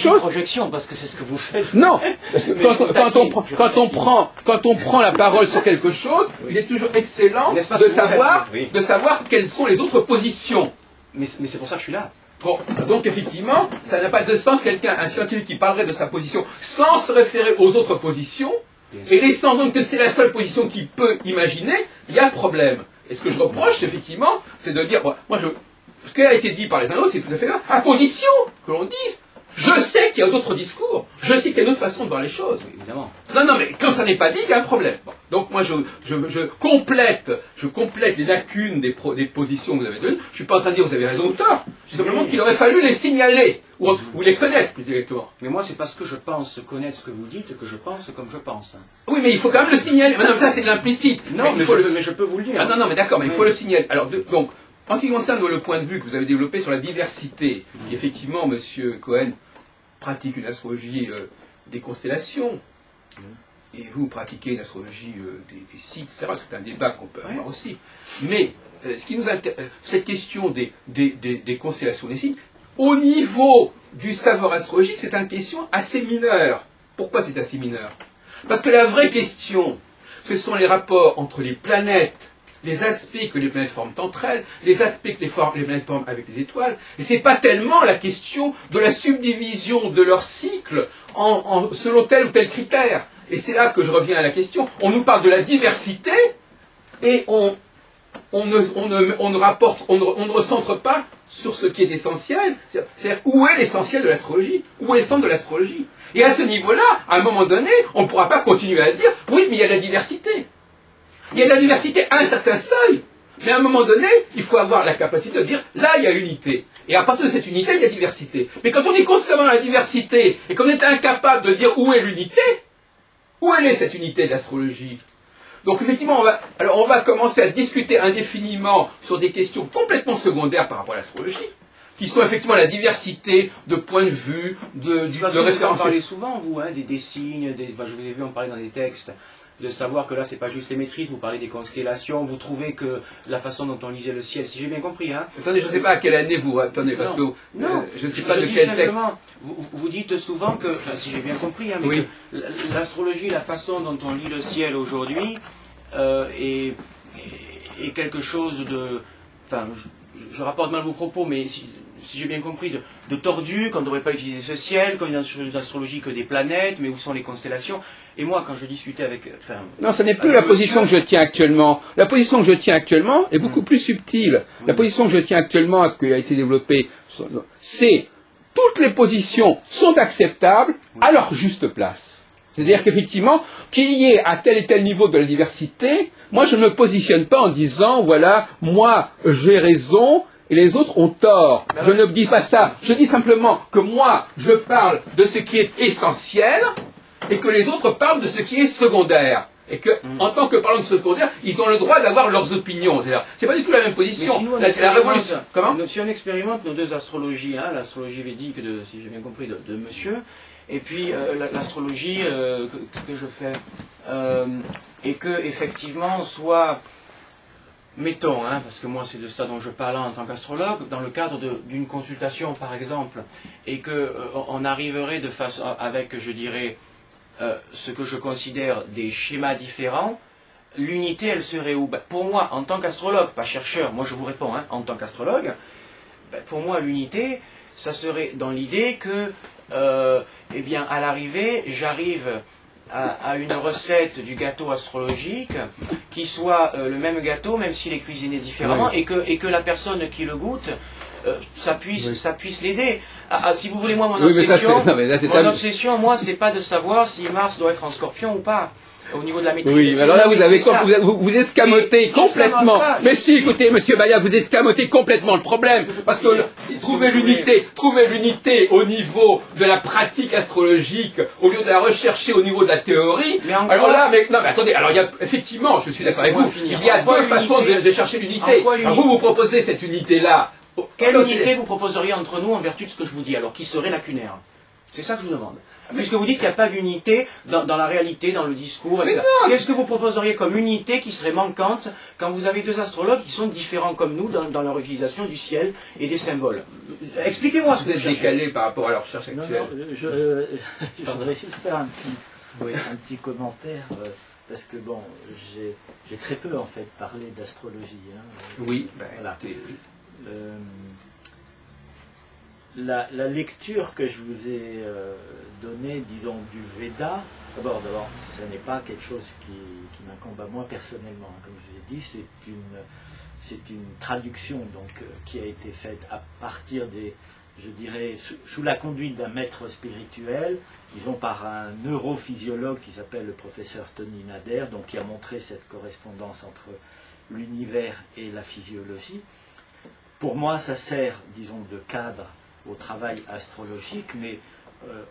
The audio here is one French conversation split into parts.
chose. Projection, parce que c'est ce que vous faites. Non, parce que quand on prend la parole sur quelque chose, il est toujours excellent de savoir quelles sont les autres positions. Mais c'est pour ça que je suis là. Bon, donc effectivement, ça n'a pas de sens un scientifique qui parlerait de sa position sans se référer aux autres positions, et laissant donc que c'est la seule position qu'il peut imaginer, il y a un problème. Et ce que je reproche, effectivement, c'est de dire, ce qui a été dit par les uns et les autres, c'est tout à fait là, à condition que l'on dise, je sais qu'il y a d'autres discours, je sais qu'il y a une autre façon de voir les choses. Oui, évidemment. Non, mais quand ça n'est pas dit, il y a un problème. Bon, donc moi, je complète les lacunes des positions que vous avez données. Je ne suis pas en train de dire que vous avez raison ou tort. Je dis simplement qu'il aurait fallu les signaler, ou les connaître, plus exactement. Mais moi, c'est parce que je pense connaître ce que vous dites que je pense comme je pense. Oui, mais il faut quand même le signaler. Non, ça, c'est de l'implicite. Non, mais je peux vous le dire. Ah, non, mais d'accord, mais il faut le signaler. Alors, donc, en ce qui concerne le point de vue que vous avez développé sur la diversité, effectivement, M. Cohen pratique une astrologie des constellations, et vous pratiquez une astrologie des sites, etc. C'est un débat qu'on peut avoir aussi. Mais ce qui nous intéresse, cette question des constellations des sites, au niveau du savoir astrologique, c'est une question assez mineure. Pourquoi c'est assez mineur? Parce que la vraie question, ce sont les rapports entre les planètes, les aspects que les planètes forment entre elles, les aspects que les planètes forment avec les étoiles, et c'est pas tellement la question de la subdivision de leur cycle selon tel ou tel critère. Et c'est là que je reviens à la question. On nous parle de la diversité, et on ne recentre pas sur ce qui est essentiel, c'est-à-dire où est l'essentiel de l'astrologie, où est le centre de l'astrologie. Et à ce niveau-là, à un moment donné, on ne pourra pas continuer à dire, oui, mais il y a de la diversité. Il y a de la diversité à un certain seuil, mais à un moment donné, il faut avoir la capacité de dire, là, il y a unité. Et à partir de cette unité, il y a diversité. Mais quand on est constamment dans la diversité, et qu'on est incapable de dire où est l'unité, où elle est cette unité de l'astrologie? Donc effectivement, on va commencer à discuter indéfiniment sur des questions complètement secondaires par rapport à l'astrologie, qui sont effectivement la diversité de points de vue, de références. Vous en parlez souvent, vous, des signes, je vous ai vu en parler dans des textes, de savoir que là, c'est pas juste les maîtrises, vous parlez des constellations, vous trouvez que la façon dont on lisait le ciel, si j'ai bien compris, hein. Attendez, je ne sais pas à quelle année vous... Attendez, parce que... je ne sais pas de quel texte... Vous dites souvent que, si j'ai bien compris, mais oui, que l'astrologie, la façon dont on lit le ciel aujourd'hui, est quelque chose de... Enfin, je rapporte mal vos propos, mais si j'ai bien compris, de tordu, qu'on ne devrait pas utiliser ce ciel, qu'on est sur une astrologie que des planètes, mais où sont les constellations. Et moi, quand je discutais avec... non, ce n'est plus la position que je tiens actuellement. La position que je tiens actuellement est beaucoup plus subtile. La position que je tiens actuellement, qui a été développée, c'est toutes les positions sont acceptables à leur juste place. C'est-à-dire qu'effectivement, qu'il y ait à tel et tel niveau de la diversité, moi je ne me positionne pas en disant, voilà, moi j'ai raison, et les autres ont tort. Je ne dis pas ça. Je dis simplement que moi, je parle de ce qui est essentiel et que les autres parlent de ce qui est secondaire. Et que, en tant que parlant de secondaire, ils ont le droit d'avoir leurs opinions. C'est pas du tout la même position. Si la révolution. Comment? Si on expérimente nos deux astrologies, l'astrologie védique, si j'ai bien compris, de monsieur, et puis l'astrologie que je fais, et que effectivement soit... Mettons, parce que moi c'est de ça dont je parle en tant qu'astrologue, dans le cadre d'une consultation par exemple, et qu'on arriverait de façon avec, je dirais, ce que je considère des schémas différents, l'unité elle serait où? Pour moi, en tant qu'astrologue, pas chercheur, moi je vous réponds, en tant qu'astrologue, pour moi l'unité, ça serait dans l'idée que, eh bien, à l'arrivée, j'arrive à une recette du gâteau astrologique qui soit le même gâteau, même s'il est cuisiné différemment, oui. et que la personne qui le goûte, ça puisse l'aider. Si vous voulez, moi, mon obsession, moi, c'est pas de savoir si Mars doit être en Scorpion ou pas. Au niveau de la maîtrise. Oui, mais alors là, vous escamotez complètement. Mais si, écoutez, monsieur Baya, vous escamotez complètement le problème. Parce que trouver l'unité au niveau de la pratique astrologique, au lieu de la rechercher au niveau de la théorie. Mais alors là, non, mais attendez, alors il y a, effectivement, je suis d'accord avec vous, il y a deux façons de chercher l'unité. Vous proposez cette unité-là. Quelle unité vous proposeriez entre nous en vertu de ce que je vous dis, alors qui serait lacunaire? C'est ça que je vous demande. Puisque vous dites qu'il n'y a pas d'unité dans la réalité, dans le discours, etc. Qu'est-ce que vous proposeriez comme unité qui serait manquante quand vous avez deux astrologues qui sont différents comme nous dans leur utilisation du ciel et des symboles? Expliquez-moi ce que vous êtes décalé par rapport à leur recherche actuelle. Je voudrais juste faire un petit commentaire, parce que bon, j'ai très peu en fait parlé d'astrologie. Hein. Oui, voilà. La lecture que je vous ai donnée, disons, du Veda, d'abord, ce n'est pas quelque chose qui m'incombe à moi personnellement. Hein, comme je l'ai dit, c'est une traduction donc, qui a été faite à partir je dirais, sous la conduite d'un maître spirituel, disons par un neurophysiologue qui s'appelle le professeur Tony Nader, donc qui a montré cette correspondance entre l'univers et la physiologie. Pour moi, ça sert, disons, de cadre au travail astrologique, mais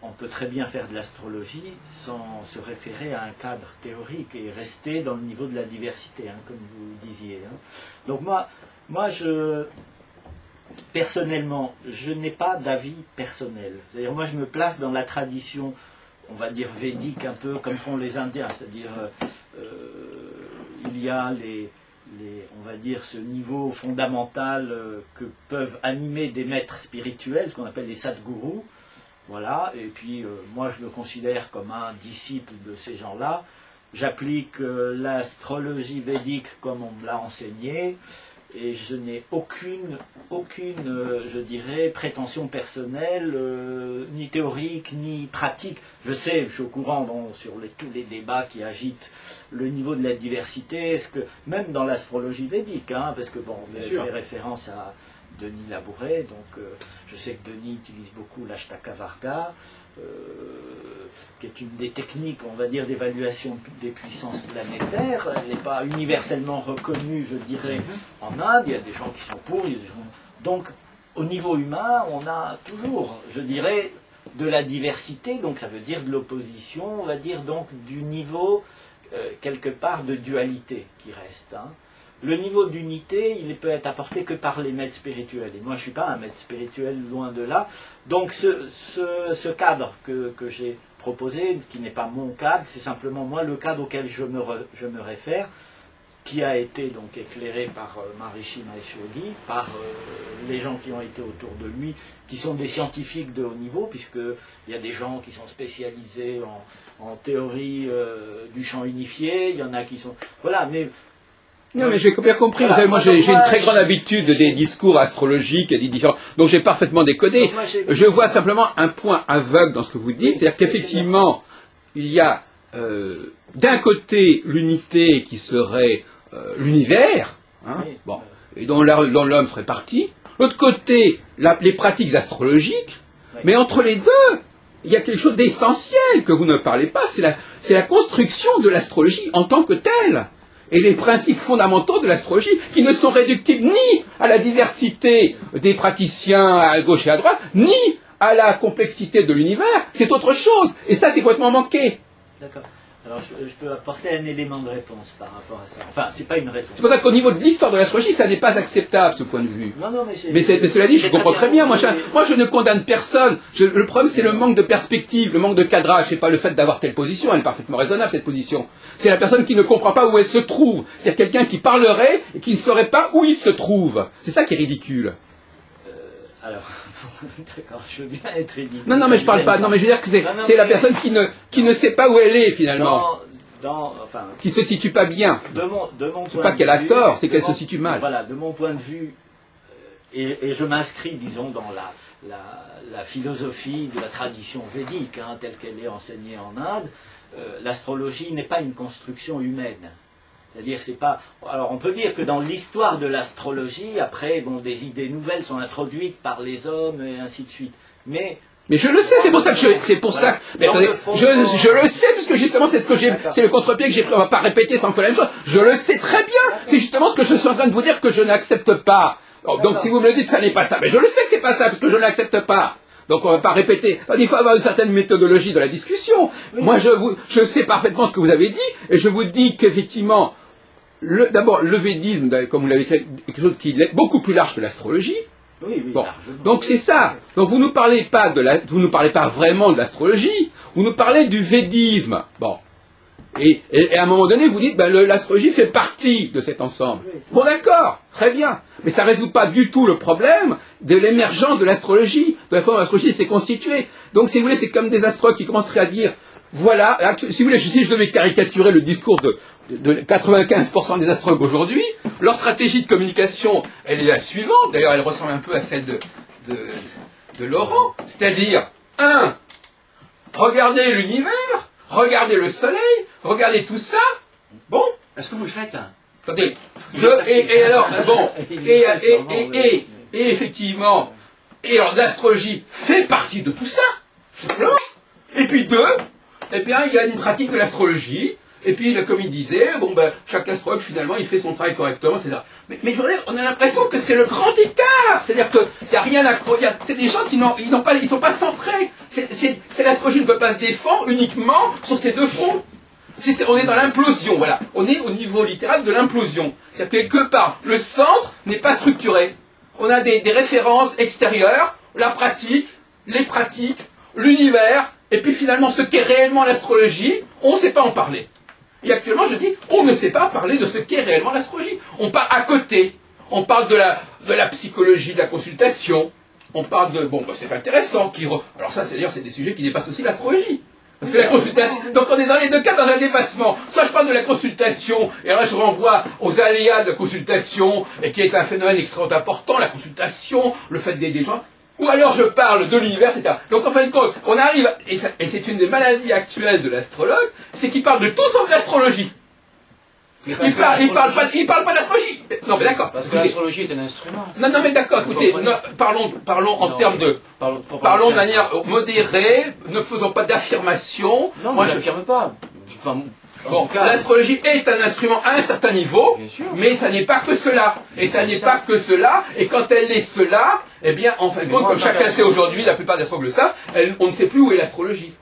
on peut très bien faire de l'astrologie sans se référer à un cadre théorique et rester dans le niveau de la diversité, hein, comme vous disiez. Hein. Donc personnellement, je n'ai pas d'avis personnel. C'est-à-dire, moi, je me place dans la tradition, on va dire, védique, un peu comme font les Indiens. C'est-à-dire, il y a on va dire, ce niveau fondamental que peuvent animer des maîtres spirituels, ce qu'on appelle les sadgurus. Voilà, et puis moi je me considère comme un disciple de ces gens-là. J'applique l'astrologie védique comme on me l'a enseigné, et je n'ai aucune je dirais, prétention personnelle, ni théorique, ni pratique. Je suis au courant sur tous les débats qui agitent le niveau de la diversité, même dans l'astrologie védique, hein, parce que bon, je fais référence à Denis Labouret, donc je sais que Denis utilise beaucoup l'Ashtaka Varga, qui est une des techniques, on va dire, d'évaluation des puissances planétaires. Elle n'est pas universellement reconnue, je dirais, en Inde. Il y a des gens qui sont pour, il y a des gens... Donc, au niveau humain, on a toujours, je dirais, de la diversité, donc ça veut dire de l'opposition, on va dire donc du niveau, quelque part, de dualité qui reste, hein. Le niveau d'unité, il ne peut être apporté que par les maîtres spirituels. Et moi, je ne suis pas un maître spirituel, loin de là. Donc, ce cadre que j'ai proposé, qui n'est pas mon cadre, c'est simplement moi le cadre auquel je me réfère, qui a été donc éclairé par Maharishi Mahesh Yogi, par les gens qui ont été autour de lui, qui sont des scientifiques de haut niveau, puisqu'il y a des gens qui sont spécialisés en théorie du champ unifié, il y en a qui sont... Voilà, mais... Non, mais j'ai bien compris. Voilà. Vous savez, moi, j'ai une très grande habitude des discours astrologiques et des différents. Donc, j'ai parfaitement décodé. Je vois simplement un point aveugle dans ce que vous dites. C'est-à-dire qu'effectivement, il y a d'un côté l'unité qui serait l'univers, hein, bon, et dont l'homme ferait partie. L'autre côté, les pratiques astrologiques. Mais entre les deux, il y a quelque chose d'essentiel que vous ne parlez pas. C'est la construction de l'astrologie en tant que telle. Et les principes fondamentaux de l'astrologie, qui ne sont réductibles ni à la diversité des praticiens à gauche et à droite, ni à la complexité de l'univers, c'est autre chose. Et ça, c'est complètement manqué. D'accord. Alors, je peux apporter un élément de réponse par rapport à ça. Enfin, c'est pas une réponse. C'est pour ça qu'au niveau de l'histoire de l'astrologie, ça n'est pas acceptable, ce point de vue. Non, mais cela dit, je comprends très bien. Moi, je ne condamne personne. Le problème, c'est le manque de perspective, le manque de cadrage. C'est pas le fait d'avoir telle position. Elle est parfaitement raisonnable, cette position. C'est la personne qui ne comprend pas où elle se trouve. C'est quelqu'un qui parlerait et qui ne saurait pas où il se trouve. C'est ça qui est ridicule. Alors... D'accord, je veux bien être ridicule. Non, mais je parle pas. Non, mais je veux dire que c'est la personne qui ne sait pas où elle est, finalement. Qui ne se situe pas bien. De mon point de vue... C'est pas qu'elle a tort, c'est qu'elle se situe mal. Voilà, de mon point de vue, et je m'inscris, disons, dans la philosophie de la tradition védique, hein, telle qu'elle est enseignée en Inde, l'astrologie n'est pas une construction humaine. C'est-à-dire, c'est pas... Alors, on peut dire que dans l'histoire de l'astrologie, après, bon, des idées nouvelles sont introduites par les hommes et ainsi de suite. Mais je le sais, c'est pour ça que Mais attendez, je le sais, puisque justement, c'est ce que c'est le contre-pied que j'ai pris. On va pas répéter sans faire la même chose. Je le sais très bien. C'est justement ce que je suis en train de vous dire que je n'accepte pas. Donc, si vous me dites que ça n'est pas ça, mais je le sais que c'est pas ça, parce que je ne l'accepte pas. Donc on ne va pas répéter. Il faut avoir une certaine méthodologie de la discussion. Oui. Moi, je sais parfaitement ce que vous avez dit, et je vous dis qu'effectivement, d'abord, le védisme, comme vous l'avez écrit, est quelque chose qui est beaucoup plus large que l'astrologie. Oui, oui, Bon. largement. Donc c'est ça. Donc vous nous parlez pas vraiment de l'astrologie, vous nous parlez du védisme. Bon. Et à un moment donné, vous dites, ben, l'astrologie fait partie de cet ensemble. Bon, d'accord, très bien. Mais ça ne résout pas du tout le problème de l'émergence de l'astrologie, de la forme dont l'astrologie s'est constituée. Donc, si vous voulez, c'est comme des astrologues qui commenceraient à dire, voilà, si vous voulez, si je devais caricaturer le discours de 95% des astrologues aujourd'hui, leur stratégie de communication, elle est la suivante. D'ailleurs, elle ressemble un peu à celle de Laurent. C'est-à-dire, regardez l'univers, regardez le soleil, regardez tout ça. Bon. Est-ce que vous le faites? Attendez. Et alors, bon. Et effectivement, et alors l'astrologie fait partie de tout ça. Simplement. Et puis eh bien, il y a une pratique de l'astrologie. Et puis, comme il disait, bon, ben, chaque astrologue, finalement, il fait son travail correctement, etc. Mais je veux dire, on a l'impression que c'est le grand écart. C'est-à-dire qu'il n'y a rien à... C'est des gens qui ils sont pas centrés. L'astrologie ne peut pas se défendre uniquement sur ces deux fronts. On est dans l'implosion, voilà. On est au niveau littéral de l'implosion. C'est-à-dire que quelque part, le centre n'est pas structuré. On a des références extérieures, la pratique, les pratiques, l'univers, et puis finalement, ce qu'est réellement l'astrologie, on ne sait pas en parler. Et actuellement, je dis, on ne sait pas parler de ce qu'est réellement l'astrologie. On part à côté. On parle de la psychologie de la consultation. On parle de... Bon, bah, c'est intéressant. Alors ça, c'est des sujets qui dépassent aussi l'astrologie. Parce que la consultation... Donc on est dans les deux cas dans un dépassement. Soit je parle de la consultation, et alors là je renvoie aux aléas de la consultation, et qui est un phénomène extrêmement important, la consultation, le fait d'aider des gens. Ou alors je parle de l'univers, etc. Donc en fin de compte, on arrive, et c'est une des maladies actuelles de l'astrologue, c'est qu'il parle de tout sauf l'astrologie. Il parle pas d'astrologie. Non mais d'accord. Parce que l'astrologie est un instrument. Non mais d'accord, écoutez, parlons en termes de... Parlons de manière modérée, ne faisons pas d'affirmation. Non, moi je n'affirme pas. Enfin, bon, l'astrologie est un instrument à un certain niveau, mais ça n'est pas que cela. Et ça n'est pas que cela, et quand elle est cela, eh bien, en fin de compte, comme chacun sait aujourd'hui, la plupart des astrologues le savent, on ne sait plus où est l'astrologie.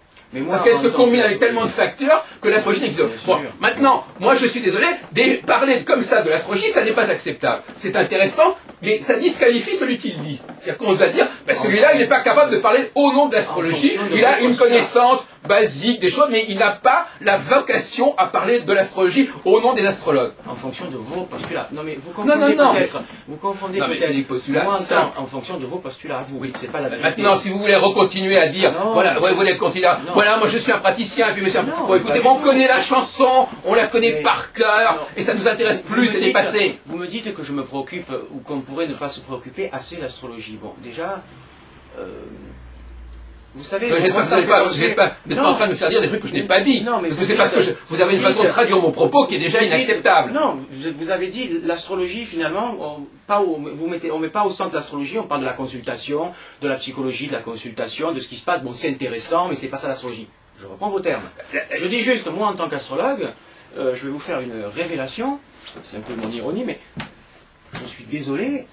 Parce qu'elle se combine avec tellement de facteurs que l'astrologie n'existe pas. Bon, maintenant, moi je suis désolé, parler comme ça de l'astrologie, ça n'est pas acceptable. C'est intéressant, mais ça disqualifie celui qui le dit. C'est-à-dire qu'on va dire, ben celui-là, il n'est pas capable de parler au nom de l'astrologie, il a une connaissance basique des choses, mais il n'a pas la vocation à parler de l'astrologie au nom des astrologues. En fonction de vos postulats. Non mais vous confondez peut-être. Vous confondez peut-être. C'est des postulats. Moi, en fonction de vos postulats. Oui, c'est pas la vérité. Maintenant, si vous voulez recontinuer à dire, voilà, vous voulez continuer à, voilà, moi je suis un praticien, et puis monsieur, bon, écoutez, on connaît la chanson, on la connaît par cœur, et ça nous intéresse plus, c'est dépassé. Vous me dites que je me préoccupe, ou qu'on pourrait ne pas se préoccuper assez de l'astrologie. Bon, déjà, vous savez... J'espère que vous n'êtes pas en train de me faire dire des trucs que je n'ai pas dit. Non, mais parce que c'est parce que vous avez une façon de traduire mon propos qui est déjà inacceptable. Non, vous avez dit l'astrologie finalement, on ne met pas au centre l'astrologie, on parle de la consultation, de la psychologie, de la consultation, de ce qui se passe. Bon, c'est intéressant, mais c'est pas ça l'astrologie. Je reprends vos termes. Je dis juste, moi en tant qu'astrologue, je vais vous faire une révélation, c'est un peu mon ironie, mais je suis désolé,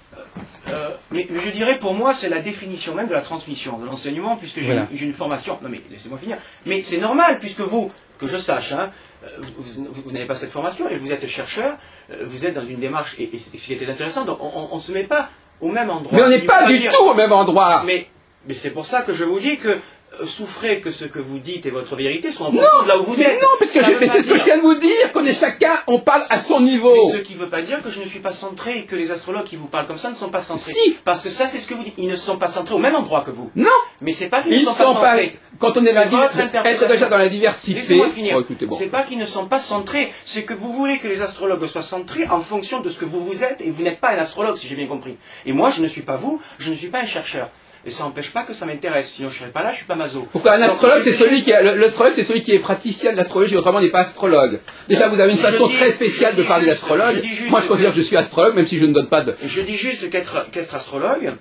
mais je dirais pour moi c'est la définition même de la transmission, de l'enseignement, puisque j'ai une formation. Non mais laissez-moi finir. Mais c'est normal, puisque vous, que je sache, hein, vous n'avez pas cette formation et vous êtes chercheur, vous êtes dans une démarche, et ce qui était intéressant, donc on ne se met pas au même endroit. Mais on n'est pas du tout au même endroit. Mais c'est pour ça que je vous dis que souffrez que ce que vous dites et votre vérité sont en fonction de là où vous êtes. Non, parce que c'est ce que je viens de vous dire, qu'on est chacun, on parle à son niveau. Mais ce qui ne veut pas dire que je ne suis pas centré et que les astrologues qui vous parlent comme ça ne sont pas centrés. Si. Parce que ça, c'est ce que vous dites. Ils ne sont pas centrés au même endroit que vous. Non. Mais c'est pas qu'ils ne sont pas centrés. Quand on est être déjà dans la diversité. Laissez-moi finir. Écoutez, bon. C'est pas qu'ils ne sont pas centrés, c'est que vous voulez que les astrologues soient centrés en fonction de ce que vous êtes, et vous n'êtes pas un astrologue, si j'ai bien compris. Et moi, je ne suis pas vous, je ne suis pas un chercheur. Et ça n'empêche pas que ça m'intéresse. Sinon, je ne serais pas là, je ne suis pas maso. Pourquoi un astrologue, c'est celui qui l'astrologue, c'est celui qui est praticien de l'astrologie, autrement n'est pas astrologue. Déjà, vous avez une façon très spéciale de parler d'astrologue. Moi, je considère que je suis astrologue, même si je ne donne pas de... Je dis juste qu'être astrologue,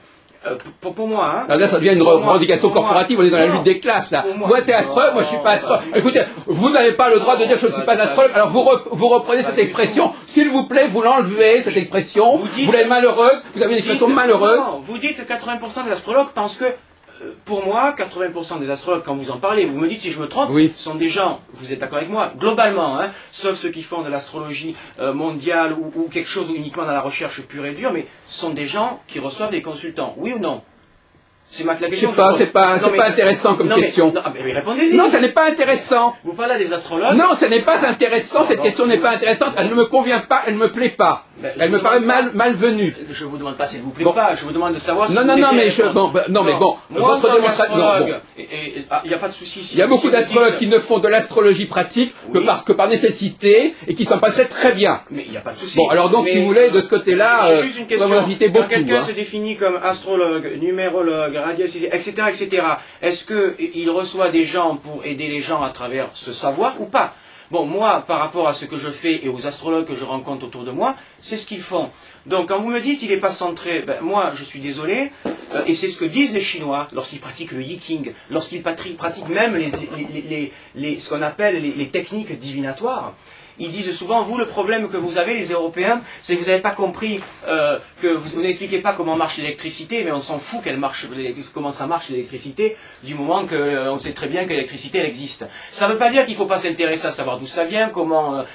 pour moi... Hein, alors là, ça devient une revendication corporative, on est dans la lutte des classes, là. Moi, t'es astrologue, moi, je suis pas astrologue. Écoutez, vous n'avez pas le droit de dire que je ne suis pas astrologue, alors vous reprenez cette expression. S'il vous plaît, vous l'enlevez, cette expression. Vous l'avez malheureuse, vous avez une expression malheureuse. Non, vous dites que 80% des astrologues pensent que pour moi, 80% des astrologues, quand vous en parlez, vous me dites si je me trompe, Oui. sont des gens, vous êtes d'accord avec moi, globalement, hein, sauf ceux qui font de l'astrologie mondiale ou quelque chose uniquement dans la recherche pure et dure, mais sont des gens qui reçoivent des consultants, oui ou non? C'est la Je question. sais pas, c'est pas Non, mais- intéressant comme non, mais- question. non, mais répondez-y. Non, ça n'est pas intéressant. Vous parlez à des astrologues. Non, ça n'est pas intéressant, cette question n'est pas intéressante, elle ne me convient pas, elle ne me plaît pas. Ben, je Elle vous me paraît demande malvenue. Je vous demande pas si elle vous plaît Bon. ou pas, je vous demande de savoir si Non, vous non, voulez non, bien mais je, répondre. bon, non, mais bon, moi, en votre tant démonstration, non, bon. qu'astrologue, il n'y a pas de souci. Il y a beaucoup d'astrologues qui ne font de l'astrologie pratique Oui. que par nécessité et qui s'en passeraient très bien. Mais il n'y a pas de souci. Bon, alors donc, Mais- si vous voulez, de ce côté-là, J'ai juste une on question. va vous en citer Quand beaucoup. quelqu'un hein. se définit comme astrologue, numérologue, radiesthésiste, etc., est-ce qu'il reçoit des gens pour aider les gens à travers ce savoir ou pas? Bon, moi, par rapport à ce que je fais et aux astrologues que je rencontre autour de moi, c'est ce qu'ils font. Donc, quand vous me dites qu'il n'est pas centré, ben, moi, je suis désolé, et c'est ce que disent les Chinois lorsqu'ils pratiquent le Yiking, lorsqu'ils pratiquent même ce qu'on appelle les techniques divinatoires. Ils disent souvent, vous, le problème que vous avez, les Européens, c'est que vous n'avez pas compris, que vous n'expliquez pas comment marche l'électricité, mais on s'en fout comment ça marche l'électricité, du moment qu'on sait très bien que l'électricité, elle existe. Ça ne veut pas dire qu'il ne faut pas s'intéresser à savoir d'où ça vient,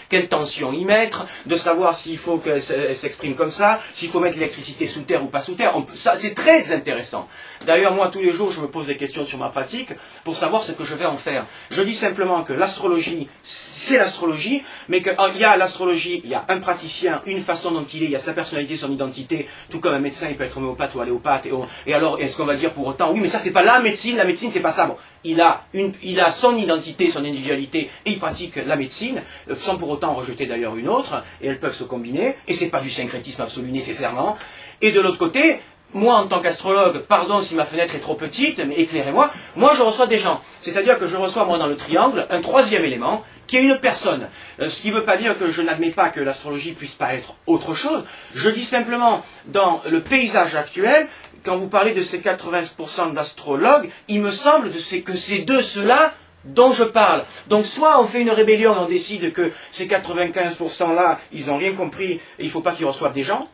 quelle tension y mettre, de savoir s'il faut qu'elle s'exprime comme ça, s'il faut mettre l'électricité sous terre ou pas sous terre. Ça, c'est très intéressant. D'ailleurs, moi, tous les jours, je me pose des questions sur ma pratique pour savoir ce que je vais en faire. Je dis simplement que l'astrologie, c'est l'astrologie, mais qu'il y a l'astrologie, il y a un praticien, une façon dont il est, il y a sa personnalité, son identité, tout comme un médecin, il peut être homéopathe ou alléopathe, et alors, est-ce qu'on va dire pour autant, oui, mais ça, c'est pas la médecine c'est pas ça. Bon, il a son identité, son individualité, et il pratique la médecine, sans pour autant rejeter d'ailleurs une autre, et elles peuvent se combiner, et c'est pas du syncrétisme absolu nécessairement. Et de l'autre côté, moi, en tant qu'astrologue, pardon si ma fenêtre est trop petite, mais éclairez-moi, moi je reçois des gens. C'est-à-dire que je reçois, moi, dans le triangle, un troisième élément, qui est une personne. Ce qui ne veut pas dire que je n'admets pas que l'astrologie puisse pas être autre chose. Je dis simplement, dans le paysage actuel, quand vous parlez de ces 80% d'astrologues, il me semble que c'est de cela dont je parle. Donc soit on fait une rébellion et on décide que ces 95%-là, ils n'ont rien compris et il ne faut pas qu'ils reçoivent des gens.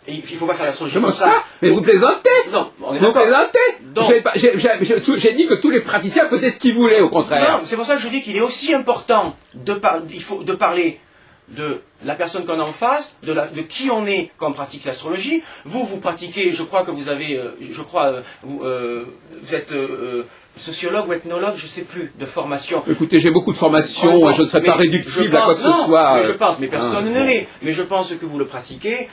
Et il ne faut pas faire l'astrologie Comment comme ça? Mais vous plaisantez? Non, on est Vous d'accord. plaisantez? Donc- J'ai dit que tous les praticiens faisaient ce qu'ils voulaient, au contraire. Non, c'est pour ça que je dis qu'il est aussi important de parler de la personne qu'on a en face, de qui on est quand on pratique l'astrologie. Vous pratiquez, je crois que vous avez, vous êtes sociologue ou ethnologue, je ne sais plus, de formation. Écoutez, j'ai beaucoup de formations, je ne serais pas réductible à quoi que ce soit. Mais je pense, mais personne ne l'est. Mais je pense que vous le pratiquez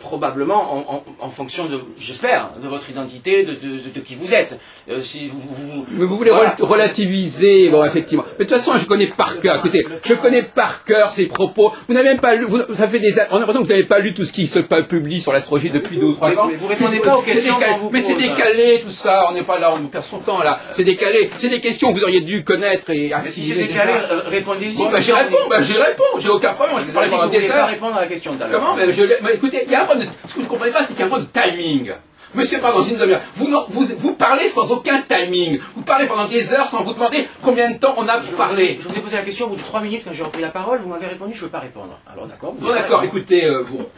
probablement en fonction de, j'espère, de votre identité, de qui vous êtes. Mais vous voulez voilà. relativiser, bon, effectivement. Mais de toute façon, je connais par cœur, écoutez, je connais par cœur ces propos. Vous n'avez même pas lu, ça fait on a l'impression que vous n'avez pas lu tout ce qui se publie sur l'astrologie depuis 2 ou 3 ans. Mais vous répondez pas aux questions qu'on vous Mais c'est pose. décalé, tout ça, on n'est pas là, on perd son temps, là. C'est décalé, c'est des questions que vous auriez dû connaître et Mais si affiner c'est décalé, déjà. répondez-y. Bon, j'y réponds, j'ai aucun problème, je vais parler pendant Vous ne des pouvez pas heures. répondre à la question tout à l'heure. Comment? Mais écoutez, il y a un problème ce que vous ne comprenez pas, c'est qu'il y a un problème de timing. Monsieur, pardon, une demi-heure. Vous parlez sans aucun timing. Vous parlez pendant des heures sans vous demander combien de temps on a pour parler. Je vous ai posé la question au bout de 3 minutes quand j'ai repris la parole, vous m'avez répondu, je ne veux pas répondre. Alors d'accord. Bon, d'accord, écoutez, bon.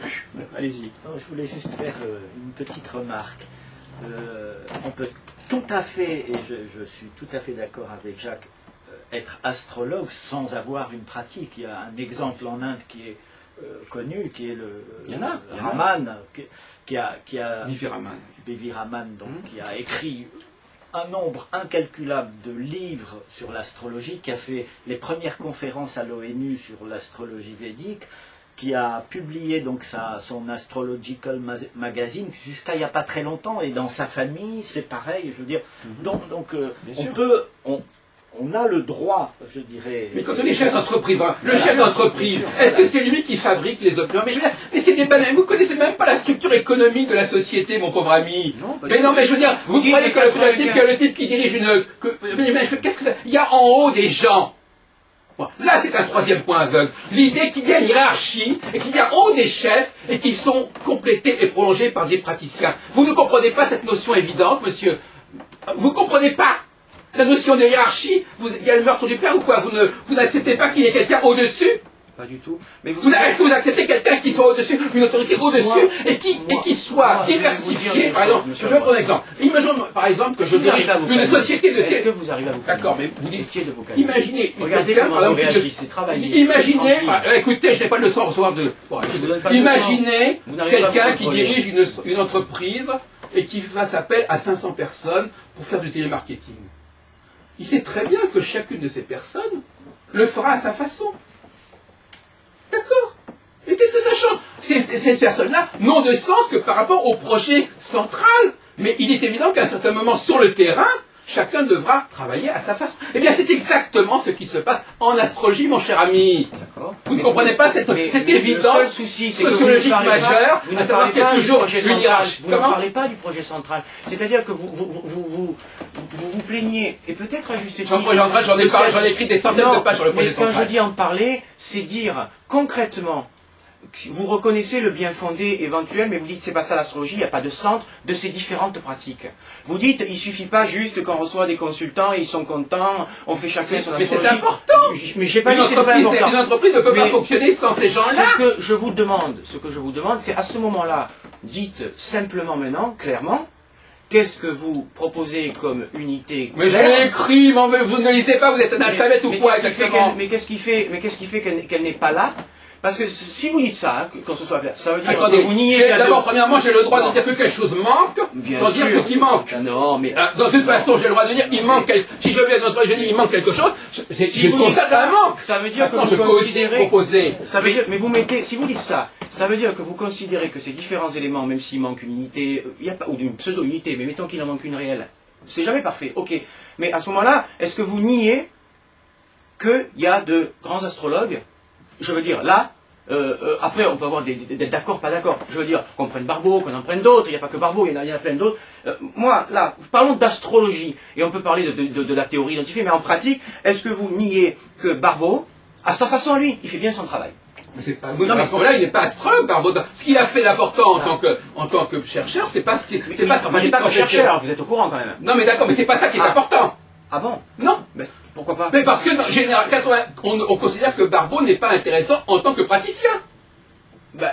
Allez-y. Je voulais juste faire une petite remarque. On peut tout à fait, et je suis tout à fait d'accord avec Jacques, être astrologue sans avoir une pratique. Il y a un exemple en Inde qui est connu, qui est le Il y en a. Raman, qui a Viviraman. Bibi Raman, donc, qui a écrit un nombre incalculable de livres sur l'astrologie, qui a fait les premières conférences à l'ONU sur l'astrologie védique, qui a publié donc son Astrological Magazine jusqu'à il n'y a pas très longtemps, et dans sa famille c'est pareil, je veux dire. Donc on a le droit, je dirais. Mais quand on est chef d'entreprise, le chef d'entreprise, est-ce que c'est lui qui fabrique les opinions? Mais je veux dire, mais c'est des bananes. Vous connaissez même pas la structure économique de la société, mon pauvre ami. Non, pas mais du non, tout. mais je veux dire, vous Vous croyez dites que que le type qui dirige mais qu'est-ce que ça? Il y a en haut des gens. Bon, là, c'est un troisième point aveugle. L'idée qu'il y a une hiérarchie et qu'il y a en haut des chefs et qu'ils sont complétés et prolongés par des praticiens. Vous ne comprenez pas cette notion évidente, monsieur? Vous ne comprenez pas la notion de hiérarchie? Il y a le meurtre du père ou quoi? Vous n'acceptez pas qu'il y ait quelqu'un au-dessus? Pas du tout. Mais Est-ce que vous acceptez quelqu'un qui soit au-dessus, une autorité au-dessus, et qui soit diversifié? Par exemple, je vais prendre un exemple. Imaginons, par exemple, que je dirige une société de... Est-ce que vous arrivez à vous calmer? D'accord, mais vous dites... Essayez de vous calmer. Imaginez... Regardez comment vous réagissez, travaillez. Imaginez... écoutez, je n'ai pas le sang recevoir de... Bon, imaginez quelqu'un qui dirige une entreprise et qui fasse appel à 500 personnes pour faire du télémarketing. Il sait très bien que chacune de ces personnes le fera à sa façon. D'accord. Et qu'est-ce que ça change? Ces personnes-là n'ont de sens que par rapport au projet central. Mais il est évident qu'à un certain moment, sur le terrain, chacun devra travailler à sa façon. Eh bien, c'est exactement ce qui se passe en astrologie, mon cher ami. Vous ne comprenez pas cette évidence sociologique majeure, à savoir qu'il y a toujours une hiérarchie. Vous ne parlez pas du projet central. C'est-à-dire que vous plaignez, et peut-être à juste titre... J'en ai écrit des centaines de pages sur le projet central. Mais quand je dis en parler, c'est dire concrètement... Vous reconnaissez le bien fondé éventuel, mais vous dites c'est pas ça l'astrologie, il n'y a pas de centre de ces différentes pratiques. Vous dites il suffit pas juste qu'on reçoit des consultants et ils sont contents, on fait chacun son astrologie. Mais c'est important. Mais j'ai pas dit que c'est pas important. Une entreprise ne peut pas fonctionner sans ces gens-là. Ce que je vous demande, c'est à ce moment-là, dites simplement maintenant, clairement, qu'est-ce que vous proposez comme unité? Mais je l'ai écrit, mais vous ne lisez pas, vous êtes analphabète ou quoi exactement? Mais qu'est-ce qui fait qu'elle n'est pas là? Parce que si vous dites ça, qu'on se soit clair, ça veut dire que vous niez... D'abord, premièrement, j'ai le droit de dire que quelque chose manque, sans dire ce qui manque. Non, mais... De toute façon, j'ai le droit de dire il manque quelque... Si je viens de notre génie, il manque quelque chose, si vous dites ça, ça veut dire que vous considérez... Ça veut dire... Mais vous mettez... Si vous dites ça, ça veut dire que vous considérez que ces différents éléments, même s'il manque une unité, ou d'une pseudo-unité, mais mettons qu'il en manque une réelle, c'est jamais parfait, ok. Mais à ce moment-là, est-ce que vous niez qu'il y a de grands astrologues? Je veux dire, là, après on peut avoir des d'accord, pas d'accord. Je veux dire, qu'on prenne Barbeau, qu'on en prenne d'autres, il n'y a pas que Barbeau, il y en a plein d'autres. Moi, là, parlons d'astrologie, et on peut parler de la théorie identifiée, mais en pratique, est-ce que vous niez que Barbeau, à sa façon, lui, il fait bien son travail? C'est pas bon. Non, mais à ce moment-là, il n'est pas astrologue, Barbeau. Ce qu'il a fait d'important en tant que chercheur, c'est pas ce qui... C'est pas que chercheur, vous êtes au courant quand même. Non, mais d'accord, mais c'est pas ça qui est important. Ah bon? Non. Mais pourquoi pas? Mais parce que, en général, on considère que Barbeau n'est pas intéressant en tant que praticien. Non,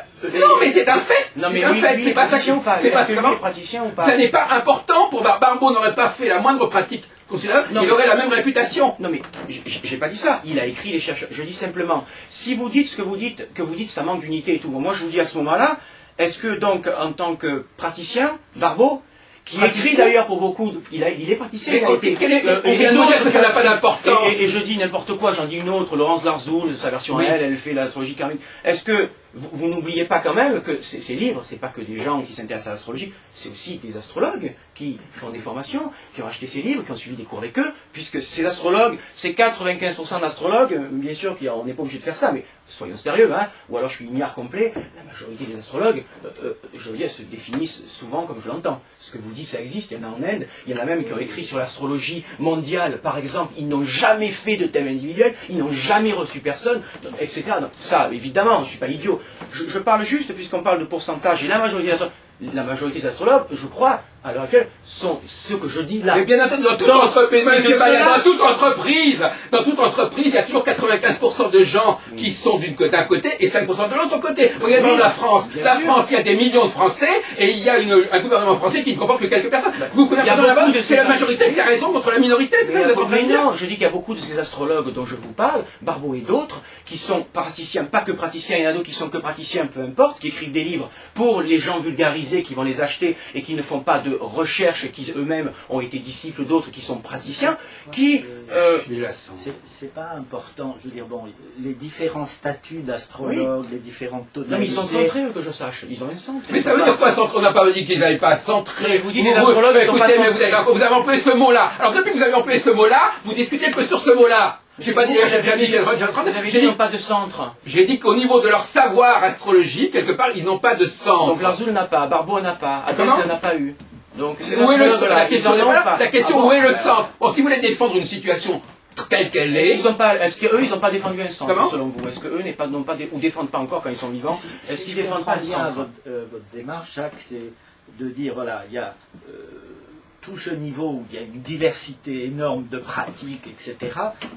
mais c'est un fait. C'est un fait. C'est pas ça qui... C'est pas comment? Praticien ou pas? Ça n'est pas important pour Barbeau n'aurait pas fait la moindre pratique considérable, il aurait la même réputation. Non, mais j'ai pas dit ça. Il a écrit les chercheurs. Je dis simplement, si vous dites ce que vous dites, ça manque d'unité et tout. Moi, je vous dis à ce moment-là, est-ce que donc, en tant que praticien, Barbeau, qui écrit d'ailleurs pour beaucoup, il est praticien. On vient de nous dire que ça n'a pas d'importance. Et je dis n'importe quoi, j'en dis une autre, Laurence Larzoul, sa version à elle fait l'astrologie karmique. Est-ce que vous n'oubliez pas quand même que ces livres, c'est pas que des gens qui s'intéressent à l'astrologie, c'est aussi des astrologues qui font des formations, qui ont acheté ces livres, qui ont suivi des cours avec eux, puisque ces astrologues, c'est 95% d'astrologues, bien sûr on n'est pas obligé de faire ça, mais soyons sérieux, hein, ou alors je suis ignare complet, la majorité des astrologues, je veux dire, se définissent souvent comme je l'entends. Ce que vous dites, ça existe, il y en a en Inde, il y en a même qui ont écrit sur l'astrologie mondiale, par exemple, ils n'ont jamais fait de thème individuel, ils n'ont jamais reçu personne, etc. Donc, ça, évidemment, je ne suis pas idiot. Je parle juste, puisqu'on parle de pourcentage, et la majorité des astrologues, je crois, à l'heure actuelle, sont ceux que je dis là. Mais bien entendu, dans toute entreprise, il y a toujours 95% de gens qui sont d'un côté et 5% de l'autre côté. Regardez la France. La France, il y a des millions de Français et il y a un gouvernement français qui ne comporte que quelques personnes. Vous connaissez c'est la majorité qui a raison contre la minorité, c'est ça que vous avez dit? Non, je dis qu'il y a beaucoup de ces astrologues dont je vous parle, Barbeau et d'autres, qui sont praticiens, pas que praticiens, il y en a d'autres qui sont que praticiens, peu importe, qui écrivent des livres pour les gens vulgarisés, qui vont les acheter et qui ne font pas de recherche, qui eux-mêmes ont été disciples d'autres qui sont praticiens, qui... C'est pas important, je veux dire, bon, les différents statuts d'astrologues, les différentes tonalités... Non, mais ils sont centrés, eux, que je sache, ils ont un centre. Mais ça veut dire quoi, centre? On n'a pas dit qu'ils n'allaient pas centrer. Vous dites les astrologues, ils sont pas centrés. Mais vous avez employé ce mot-là. Alors depuis que vous avez employé ce mot-là, vous discutez que sur ce mot-là. J'ai pas dit, ils n'ont pas de centre. J'ai dit qu'au niveau de leur savoir astrologique, quelque part, ils n'ont pas de centre. Donc Larzoul n'a pas, Barbeau n'a pas, Ados n'a pas eu. Donc où est le centre? La question, où est le centre? Bon, si vous voulez défendre une situation telle qu'elle est... Est-ce qu'eux, ils n'ont pas défendu un centre, selon vous? Est-ce qu'eux n'ont pas, ou défendent pas encore quand ils sont vivants? Est-ce qu'ils défendent pas le centre? Votre démarche, Jacques, c'est de dire, voilà, il y a... tout ce niveau où il y a une diversité énorme de pratiques, etc.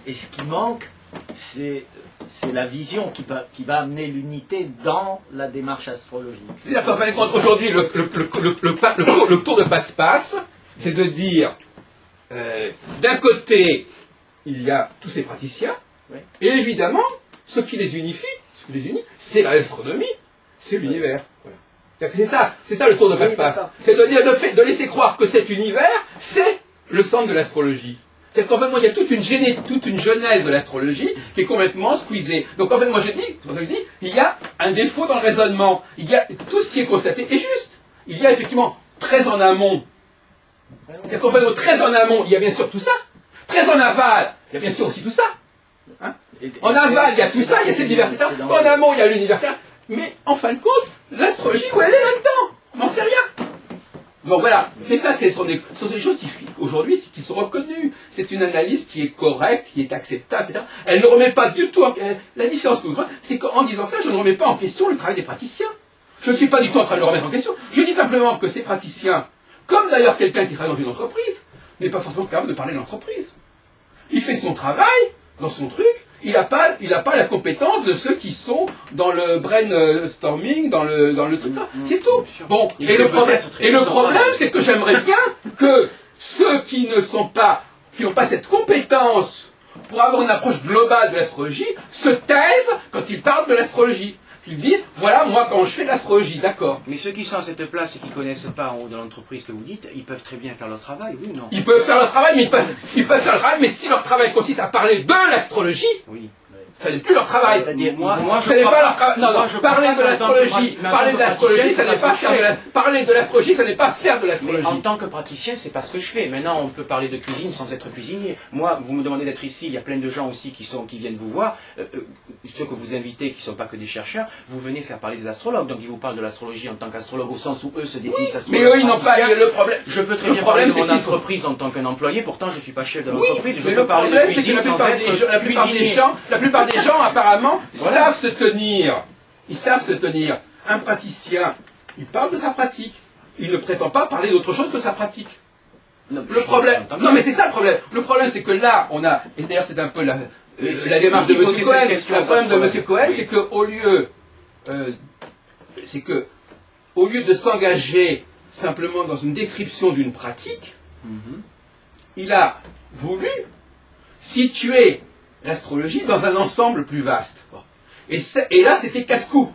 Et ce qui manque, c'est c'est la vision qui va amener l'unité dans la démarche astrologique. C'est-à-dire qu'en fin de compte, aujourd'hui, le tour de passe-passe, c'est de dire, d'un côté, il y a tous ces praticiens, Oui. et évidemment, ce qui les unit, c'est l'astronomie, c'est l'univers. Voilà. C'est ça le tour de passe-passe. C'est de dire, de laisser croire que cet univers, c'est le centre de l'astrologie. C'est qu'en fait, moi, il y a toute une genèse de l'astrologie qui est complètement squeezée. Donc en fait, moi, c'est pour ça que je dis, il y a un défaut dans le raisonnement. Il y a tout ce qui est constaté est juste. Il y a effectivement très en amont. C'est qu'en fait, très en amont, il y a bien sûr tout ça. Très en aval, il y a bien sûr aussi tout ça. Hein? En aval, il y a tout ça, il y a cette diversité. En amont, il y a l'universel. Mais en fin de compte, l'astrologie, où elle est là-dedans? On n'en sait rien. Donc voilà, mais ça, ce sont des choses qui, aujourd'hui, qui sont reconnues. C'est une analyse qui est correcte, qui est acceptable, etc. Elle ne remet pas du tout en question. La différence que vous voyez, c'est qu'en disant ça, je ne remets pas en question le travail des praticiens. Je ne suis pas du tout en train de le remettre en question. Je dis simplement que ces praticiens, comme d'ailleurs quelqu'un qui travaille dans une entreprise, n'est pas forcément capable de parler de l'entreprise. Il fait son travail, dans son truc, il n'a pas la compétence de ceux qui sont dans le brainstorming, dans le truc ça. C'est tout. Bon, et le problème, c'est que j'aimerais bien que ceux qui n'ont pas cette compétence pour avoir une approche globale de l'astrologie se taisent quand ils parlent de l'astrologie. Qu'ils disent, voilà, moi, quand je fais de l'astrologie, d'accord. Mais ceux qui sont à cette place et qui ne connaissent pas en haut de l'entreprise que vous dites, ils peuvent très bien faire leur travail, oui ou non? Ils peuvent faire leur travail, mais ils peuvent faire le travail, mais si leur travail consiste à parler de l'astrologie, oui. Ça n'est plus leur travail. Moi, ce n'est pas leur travail. Non, parler de l'astrologie, ça n'est pas faire de la... Parler de l'astrologie, ça n'est pas faire de l'astrologie. Mais en tant que praticien, c'est pas ce que je fais. Maintenant, on peut parler de cuisine sans être cuisinier. Moi, vous me demandez d'être ici, il y a plein de gens aussi qui viennent vous voir. Ceux que vous invitez, qui ne sont pas que des chercheurs, vous venez faire parler des astrologues. Donc, ils vous parlent de l'astrologie en tant qu'astrologue, au sens où eux se définissent astrologues. Mais eux, ils n'ont pas le problème. Je peux très bien parler de mon entreprise en tant qu'un employé, pourtant je ne suis pas chef de l'entreprise. Je peux parler de cuisine sans être cuisinier. La plupart des gens, apparemment, savent se tenir. Ils savent se tenir. Un praticien, il parle de sa pratique. Il ne prétend pas parler d'autre chose que sa pratique. Non, le problème. Non, mais c'est ça le problème. Le problème, c'est que là, on a. Et d'ailleurs, c'est un peu la démarche de M. Cohen. Le problème de M. Cohen, c'est qu'au lieu de s'engager simplement dans une description d'une pratique, il a voulu situer l'astrologie dans un ensemble plus vaste. Et là, c'était casse-cou.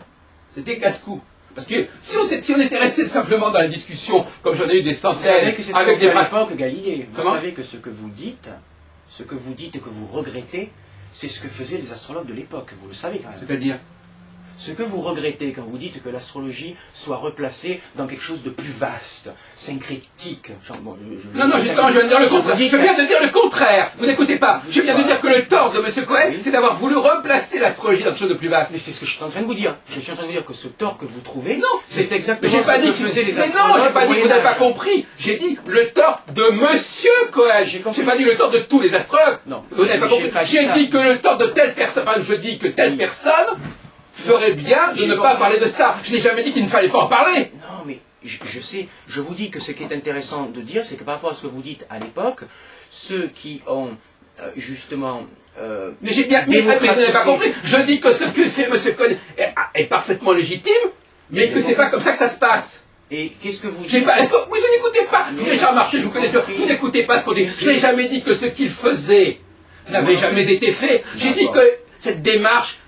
C'était casse-cou. Parce que si on était resté simplement dans la discussion, comme j'en ai eu des centaines, avec des l'époque Galilée, vous Comment savez que ce que vous dites et que vous regrettez, c'est ce que faisaient les astrologues de l'époque. Vous le savez quand même. C'est-à-dire Ce que vous regrettez quand vous dites que l'astrologie soit replacée dans quelque chose de plus vaste, syncrétique. Non, justement, je viens de dire le contraire. Je viens de dire le contraire. Vous n'écoutez pas. Je viens de dire que le tort de M. Cohen, c'est d'avoir voulu replacer l'astrologie dans quelque chose de plus vaste. Mais c'est ce que je suis en train de vous dire. Je suis en train de vous dire que ce tort que vous trouvez, non, c'est exactement ce que faisaient les astrologues. Mais non, j'ai pas dit que vous n'avez pas compris. J'ai dit le tort de M. Cohen. J'ai pas dit le tort de tous les astrologues. Non. Vous n'avez pas compris. J'ai dit que le tort de telle personne, je dis que telle personne ferait bien de ne pas parler de ça. Je n'ai jamais dit qu'il ne fallait pas en parler. Non, mais je sais, je vous dis que ce qui est intéressant de dire, c'est que par rapport à ce que vous dites à l'époque, ceux qui ont justement... mais vous n'avez pas compris. Je dis que ce que fait M. Cohen est parfaitement légitime, mais que c'est pas comme ça que ça se passe. Et qu'est-ce que vous dites? Oui, vous n'écoutez pas. Vous n'avez jamais marché, je vous connais plus. Vous n'écoutez pas ce qu'on dit. Je n'ai jamais dit que ce qu'il faisait n'avait jamais été fait. J'ai dit que cette démarche,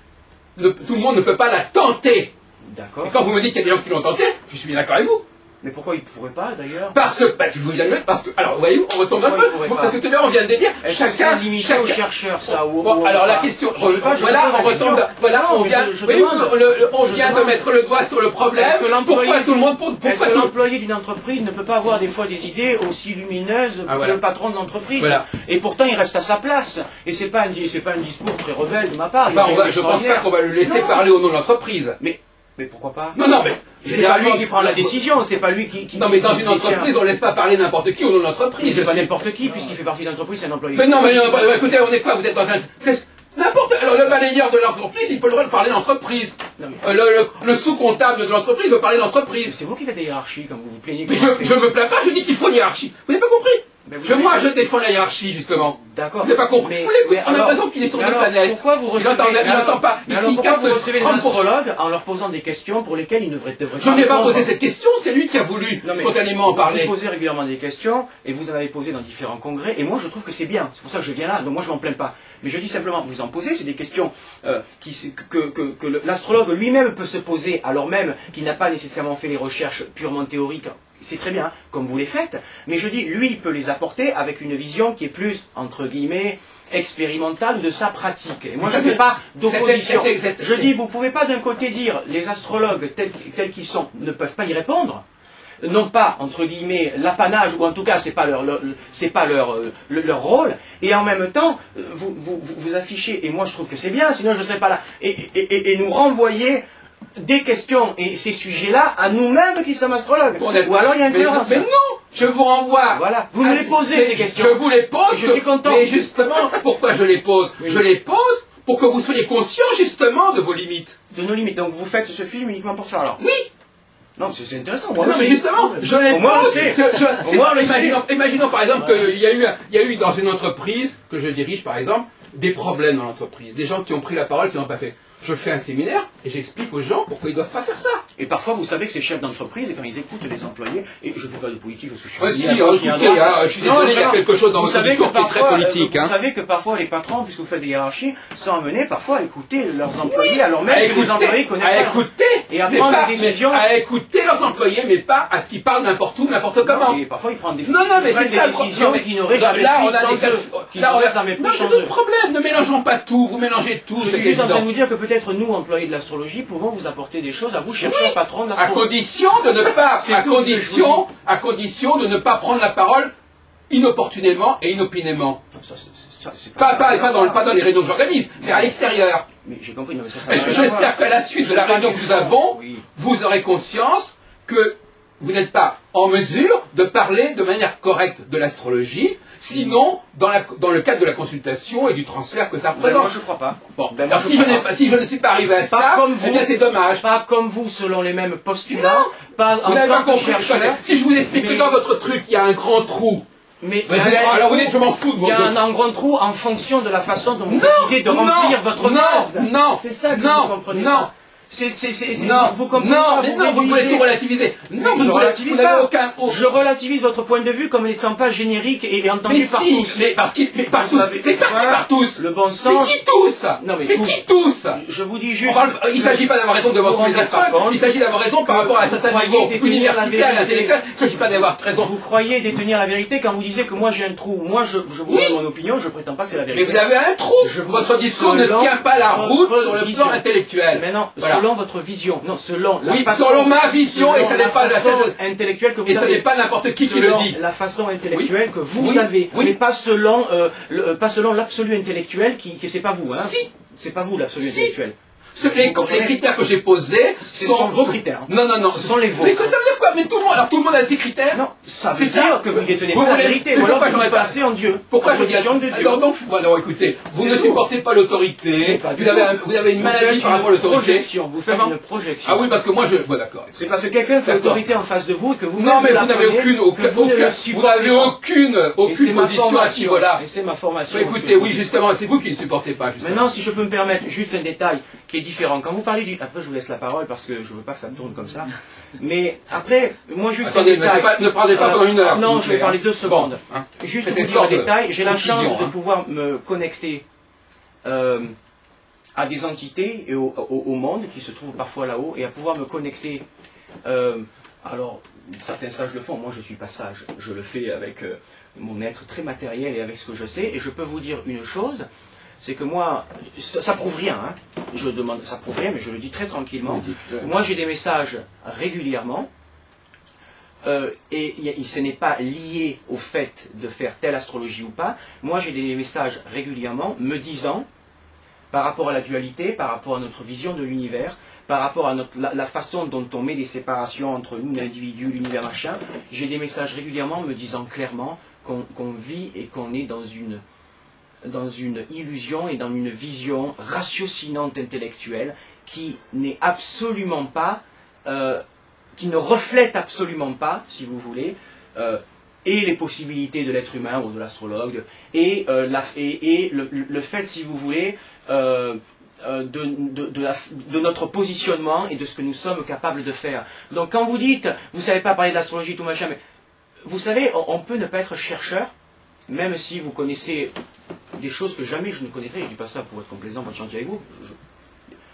tout le monde ne peut pas la tenter. D'accord. Et quand vous me dites qu'il y a des gens qui l'ont tenté, je suis bien d'accord avec vous. Mais pourquoi ils ne pourraient pas d'ailleurs? Parce que, alors, vous voyez, on retombe un peu. Parce que tout à l'heure, on vient de dire, chacun limité aux chercheurs, ça. Bon, alors la question, voilà, on retombe, voilà, on vient de mettre le doigt sur le problème. Pourquoi tout le monde, pourquoi l'employé d'une entreprise ne peut pas avoir des fois des idées aussi lumineuses que le patron de l'entreprise? Et pourtant, il reste à sa place. Et c'est pas un discours très rebelle de ma part. Enfin, je pense pas qu'on va le laisser parler au nom de l'entreprise. Mais pourquoi pas? Non, mais c'est pas lui qui prend la décision, c'est pas lui qui... Non, mais dans une entreprise, on laisse pas parler n'importe qui au nom de l'entreprise. C'est pas n'importe qui, puisqu'il fait partie de l'entreprise, c'est un employé. Mais non, écoutez, on est quoi? Vous êtes dans un... N'importe... Alors, le balayeur de l'entreprise, il peut le droit de parler d'entreprise. Le sous-comptable de l'entreprise veut parler d'entreprise. C'est vous qui faites des hiérarchies, quand vous vous plaignez. Mais je me plains pas, je dis qu'il faut une hiérarchie. Vous n'avez pas compris? Moi, je défends la hiérarchie, justement. D'accord. Vous n'avez pas compris. On a l'impression qu'il est sur deux planètes. Pourquoi vous recevez, il n'entend pas. pourquoi vous recevez des astrologues en leur posant des questions pour lesquelles ils ne devraient pas répondre? Je n'ai pas posé cette question, c'est lui qui a voulu spontanément en parler. Vous posez régulièrement des questions, et vous en avez posé dans différents congrès, et moi je trouve que c'est bien. C'est pour ça que je viens là, donc moi je m'en plains pas. Mais je dis simplement, vous en posez, c'est des questions que l'astrologue lui-même peut se poser, alors même qu'il n'a pas nécessairement fait les recherches purement théoriques. C'est très bien, comme vous les faites, mais je dis, lui, il peut les apporter avec une vision qui est plus, entre guillemets, expérimentale de sa pratique. Et moi, je ne fais pas d'opposition. Je dis, vous ne pouvez pas d'un côté dire, les astrologues tels qu'ils sont ne peuvent pas y répondre, non pas, entre guillemets, l'apanage, ou en tout cas, c'est pas leur rôle, et en même temps, vous affichez, et moi je trouve que c'est bien, sinon je ne serais pas là, et nous renvoyer des questions et ces sujets-là à nous-mêmes qui sommes astrologues. Ou alors il y a une cohérence. Mais non, je vous renvoie. Voilà, vous me les posez ces questions. Je vous les pose. Je suis content. Mais justement, pourquoi je les pose? Je les pose pour que vous soyez conscients justement de vos limites. De nos limites. Donc vous faites ce film uniquement pour ça alors? Oui. Non, c'est intéressant. Non, mais justement, je les pose. Imaginons par exemple qu'il y a eu dans une entreprise que je dirige par exemple des problèmes dans l'entreprise, des gens qui ont pris la parole qui n'ont pas fait. Je fais un séminaire et j'explique aux gens pourquoi ils ne doivent pas faire ça. Et parfois, vous savez que ces chefs d'entreprise, et quand ils écoutent les employés, et je ne fais pas de politique parce que je suis... je suis désolé, il y a quelque chose dans votre discours qui est très politique. Vous savez que parfois les patrons, puisque vous faites des hiérarchies, sont amenés parfois à écouter leurs employés, alors même que les employés connaissent pas. À écouter, et à prendre des décisions. À écouter leurs employés, mais pas à ce qu'ils parlent n'importe où, n'importe comment. Et parfois ils prennent des décisions qui n'auraient jamais pris sans eux. C'est le problème, ne mélangeons pas tout, vous mélangez tout. Je suis juste en train de vous dire que peut-être nous, employés de l'astrologie, pouvons vous apporter des choses à vous chercher un patron de l'astrologie. À condition de ne pas prendre la parole inopportunément et inopinément. Pas dans les réunions que j'organise, mais à l'extérieur. Mais j'ai compris, mais ça Parce que j'espère qu'à la suite de la réunion que nous avons, vous aurez conscience que vous n'êtes pas en mesure de parler de manière correcte de l'astrologie, sinon dans le cadre de la consultation et du transfert que ça représente. Moi je ne crois pas. Bon, alors si je ne suis pas arrivé à ça, eh bien c'est dommage. Pas comme vous, selon les mêmes postulats. Vous n'avez pas compris. Si je vous explique que dans votre truc, il y a un grand trou. Alors vous dites, je m'en fous. Il y a un grand trou en fonction de la façon dont vous décidez de remplir votre vase. Non, c'est ça que vous comprenez pas. Vous comprenez non, vous pouvez tout relativiser. Non, vous relativise n'avez pas. Je relativise votre point de vue comme n'étant pas générique et entendu par tous. Mais par tous. Le bon sens. Mais qui tous? Non, mais qui tous? Je vous dis juste. Il ne s'agit pas d'avoir raison devant tous les astrologues. Il s'agit d'avoir raison par rapport à un certain niveau universitaire et intellectuel. Il ne s'agit pas d'avoir raison. Vous croyez détenir la vérité quand vous disiez que moi j'ai un trou. Moi je vous donne mon opinion, je prétends pas que c'est la vérité. Mais vous avez un trou. Votre discours ne tient pas la route sur le plan intellectuel. Mais non, selon votre vision. Non, selon la façon... selon ma vision, et ça n'est pas la façon intellectuelle que vous avez. Et ce n'est pas n'importe qui le dit. La façon intellectuelle que vous avez. Mais pas selon l'absolu intellectuel qui c'est pas vous. Hein. Si. C'est pas vous l'absolu intellectuel. Les critères que j'ai posés sont vos critères. Non. Ce sont les vôtres. Mais que ça veut dire quoi? Mais tout le monde a ses critères? Non, ça veut dire que vous détenez pas la vérité. Ou alors que vous passez en Dieu. Pourquoi je dis de Dieu? Alors écoutez, vous ne supportez pas l'autorité, vous avez une maladie par rapport à l'autorité. Vous faites une projection. Ah oui, parce que moi je... d'accord. C'est parce que quelqu'un fait l'autorité en face de vous et que vous... Non, mais vous n'avez aucune position à ce niveau-là. Et c'est ma formation. Écoutez, oui, justement, c'est vous qui ne supportez pas. Maintenant, si je peux me permettre juste un détail qui est différent. Quand vous parlez du... Après, je vous laisse la parole parce que je veux pas que ça tourne comme ça. Mais après, moi juste un détail... Ne parlez pas pendant une heure. Non, je vais parler 2 secondes. Juste pour dire un détail, j'ai la chance de pouvoir me connecter à des entités et au monde qui se trouvent parfois là-haut et à pouvoir me connecter... alors, certains sages le font, moi je suis pas sage. Je le fais avec mon être très matériel et avec ce que je sais. Et je peux vous dire une chose... c'est que moi, ça prouve rien, hein. Je demande, ça prouve rien, mais je le dis très tranquillement. Moi, j'ai des messages régulièrement, et ce n'est pas lié au fait de faire telle astrologie ou pas. Moi, j'ai des messages régulièrement me disant, par rapport à la dualité, par rapport à notre vision de l'univers, par rapport à la façon dont on met des séparations entre nous, l'individu, l'univers, machin, j'ai des messages régulièrement me disant clairement qu'on vit et qu'on est dans une illusion et dans une vision ratiocinante intellectuelle qui n'est absolument pas, qui ne reflète absolument pas, si vous voulez, et les possibilités de l'être humain ou de l'astrologue, et le fait, si vous voulez, de notre positionnement et de ce que nous sommes capables de faire. Donc quand vous dites, vous ne savez pas parler de l'astrologie, tout machin, mais vous savez, on peut ne pas être chercheur, même si vous connaissez des choses que jamais je ne connaîtrais. Je ne dis pas ça pour être complaisant, pour être gentil avec vous.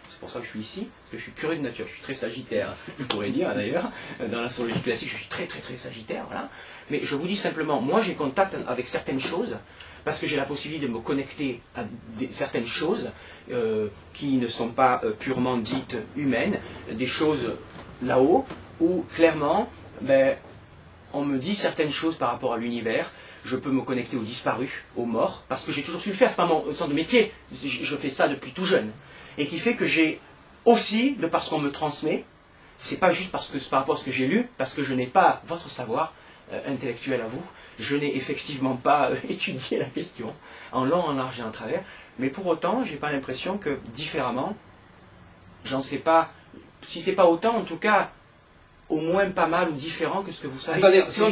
C'est pour ça que je suis ici, parce que je suis curieux de nature. Je suis très sagittaire, je pourrais dire d'ailleurs. Dans l'astrologie classique, je suis très très très sagittaire, voilà. Mais je vous dis simplement, moi j'ai contact avec certaines choses, parce que j'ai la possibilité de me connecter à certaines choses qui ne sont pas purement dites humaines, des choses là-haut, où clairement, on me dit certaines choses par rapport à l'univers. Je peux me connecter aux disparus, aux morts, parce que j'ai toujours su le faire, c'est pas mon sens de métier, je fais ça depuis tout jeune. Et qui fait que j'ai aussi, de par ce qu'on me transmet, c'est pas juste parce que c'est par rapport à ce que j'ai lu, parce que je n'ai pas votre savoir intellectuel à vous, je n'ai effectivement pas étudié la question, en long, en large et en travers, mais pour autant, j'ai pas l'impression que, différemment, j'en sais pas, si c'est pas autant, en tout cas, au moins pas mal ou différent que ce que vous savez. Attendez, si on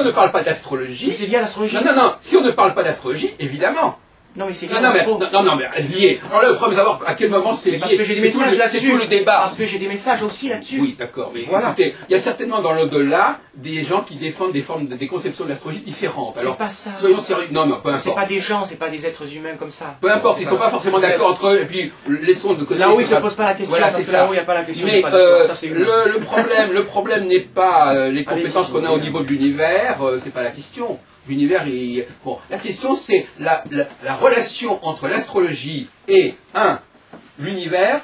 ne parle pas d'astrologie... C'est lié à l'astrologie. Non, si on ne parle pas d'astrologie, évidemment. Non, mais c'est lié non, mais lié. Alors là, le problème, c'est savoir à quel moment c'est lié. Parce que j'ai des messages là-dessus. C'est tout le débat. Parce que j'ai des messages aussi là-dessus. Oui, d'accord. Mais voilà. Écoutez, il y a certainement dans l'au-delà des gens qui défendent des conceptions de l'astrologie différentes. C'est pas ça. Soyons sérieux. Non, peu importe. C'est pas des gens, c'est pas des êtres humains comme ça. Peu importe, ils ne sont pas forcément d'accord entre eux. Et puis, laissons de côté. Là où ils ne se posent pas la question, voilà, parce que là où il n'y a pas la question. Mais le problème n'est pas les compétences qu'on a au niveau de l'univers, c'est pas la question. L'univers, bon, la question c'est la relation entre l'astrologie et, l'univers,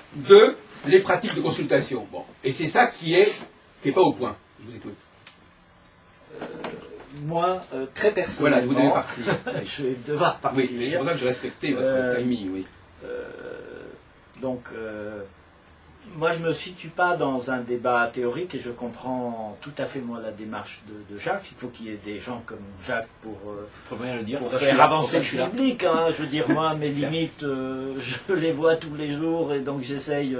les pratiques de consultation. Bon. Et c'est ça qui est pas au point. Je vous écoute. Moi, très personnellement... Voilà, vous devez partir. Je vais devoir partir. Oui, mais je voudrais que je respecte votre timing, oui. Donc, moi, je ne me situe pas dans un débat théorique et je comprends tout à fait, moi, la démarche de Jacques. Il faut qu'il y ait des gens comme Jacques pour faire avancer le public. Hein. Je veux dire, moi, mes limites, je les vois tous les jours et donc j'essaye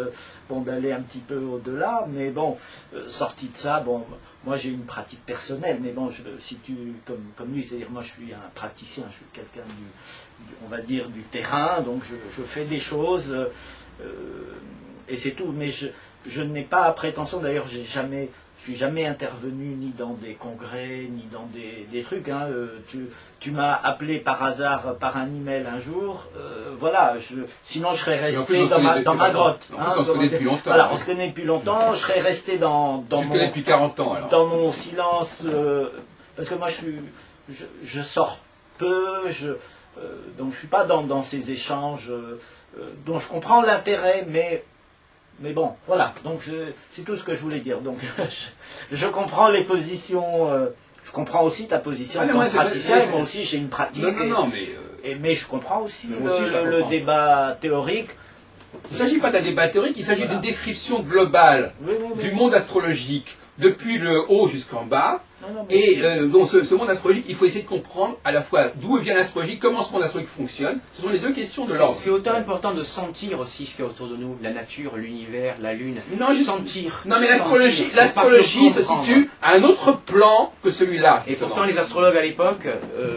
d'aller un petit peu au-delà. Mais bon, sorti de ça, bon, moi, j'ai une pratique personnelle. Mais bon, je me situe comme lui. C'est-à-dire, moi, je suis un praticien, je suis quelqu'un on va dire, du terrain. Donc, je fais des choses... et c'est tout, mais je n'ai pas la prétention, d'ailleurs je suis jamais intervenu ni dans des congrès, ni dans des trucs. Hein. Tu m'as appelé par hasard, par un email un jour, voilà, sinon je serais resté dans ma grotte. En plus, on se connaît depuis longtemps. Voilà, on se connaît depuis longtemps, je serais resté dans depuis 40 ans, alors. Dans mon silence, parce que moi je sors peu, donc je ne suis pas dans ces échanges dont je comprends l'intérêt, mais bon, voilà, donc c'est tout ce que je voulais dire. Donc je comprends les positions, je comprends aussi ta position comme praticien, moi aussi j'ai une pratique, mais je comprends aussi le débat théorique. Il ne s'agit pas d'un débat théorique, il s'agit d'une description globale du monde astrologique, depuis le haut jusqu'en bas. Et dans ce monde astrologique, il faut essayer de comprendre à la fois d'où vient l'astrologie, comment ce monde astrologique fonctionne. Ce sont les deux questions de l'ordre. C'est autant important de sentir aussi ce qu'il y a autour de nous, la nature, l'univers, la lune. Sentir. Non, mais l'astrologie se situe à un autre plan que celui-là. Et pourtant, les astrologues à l'époque...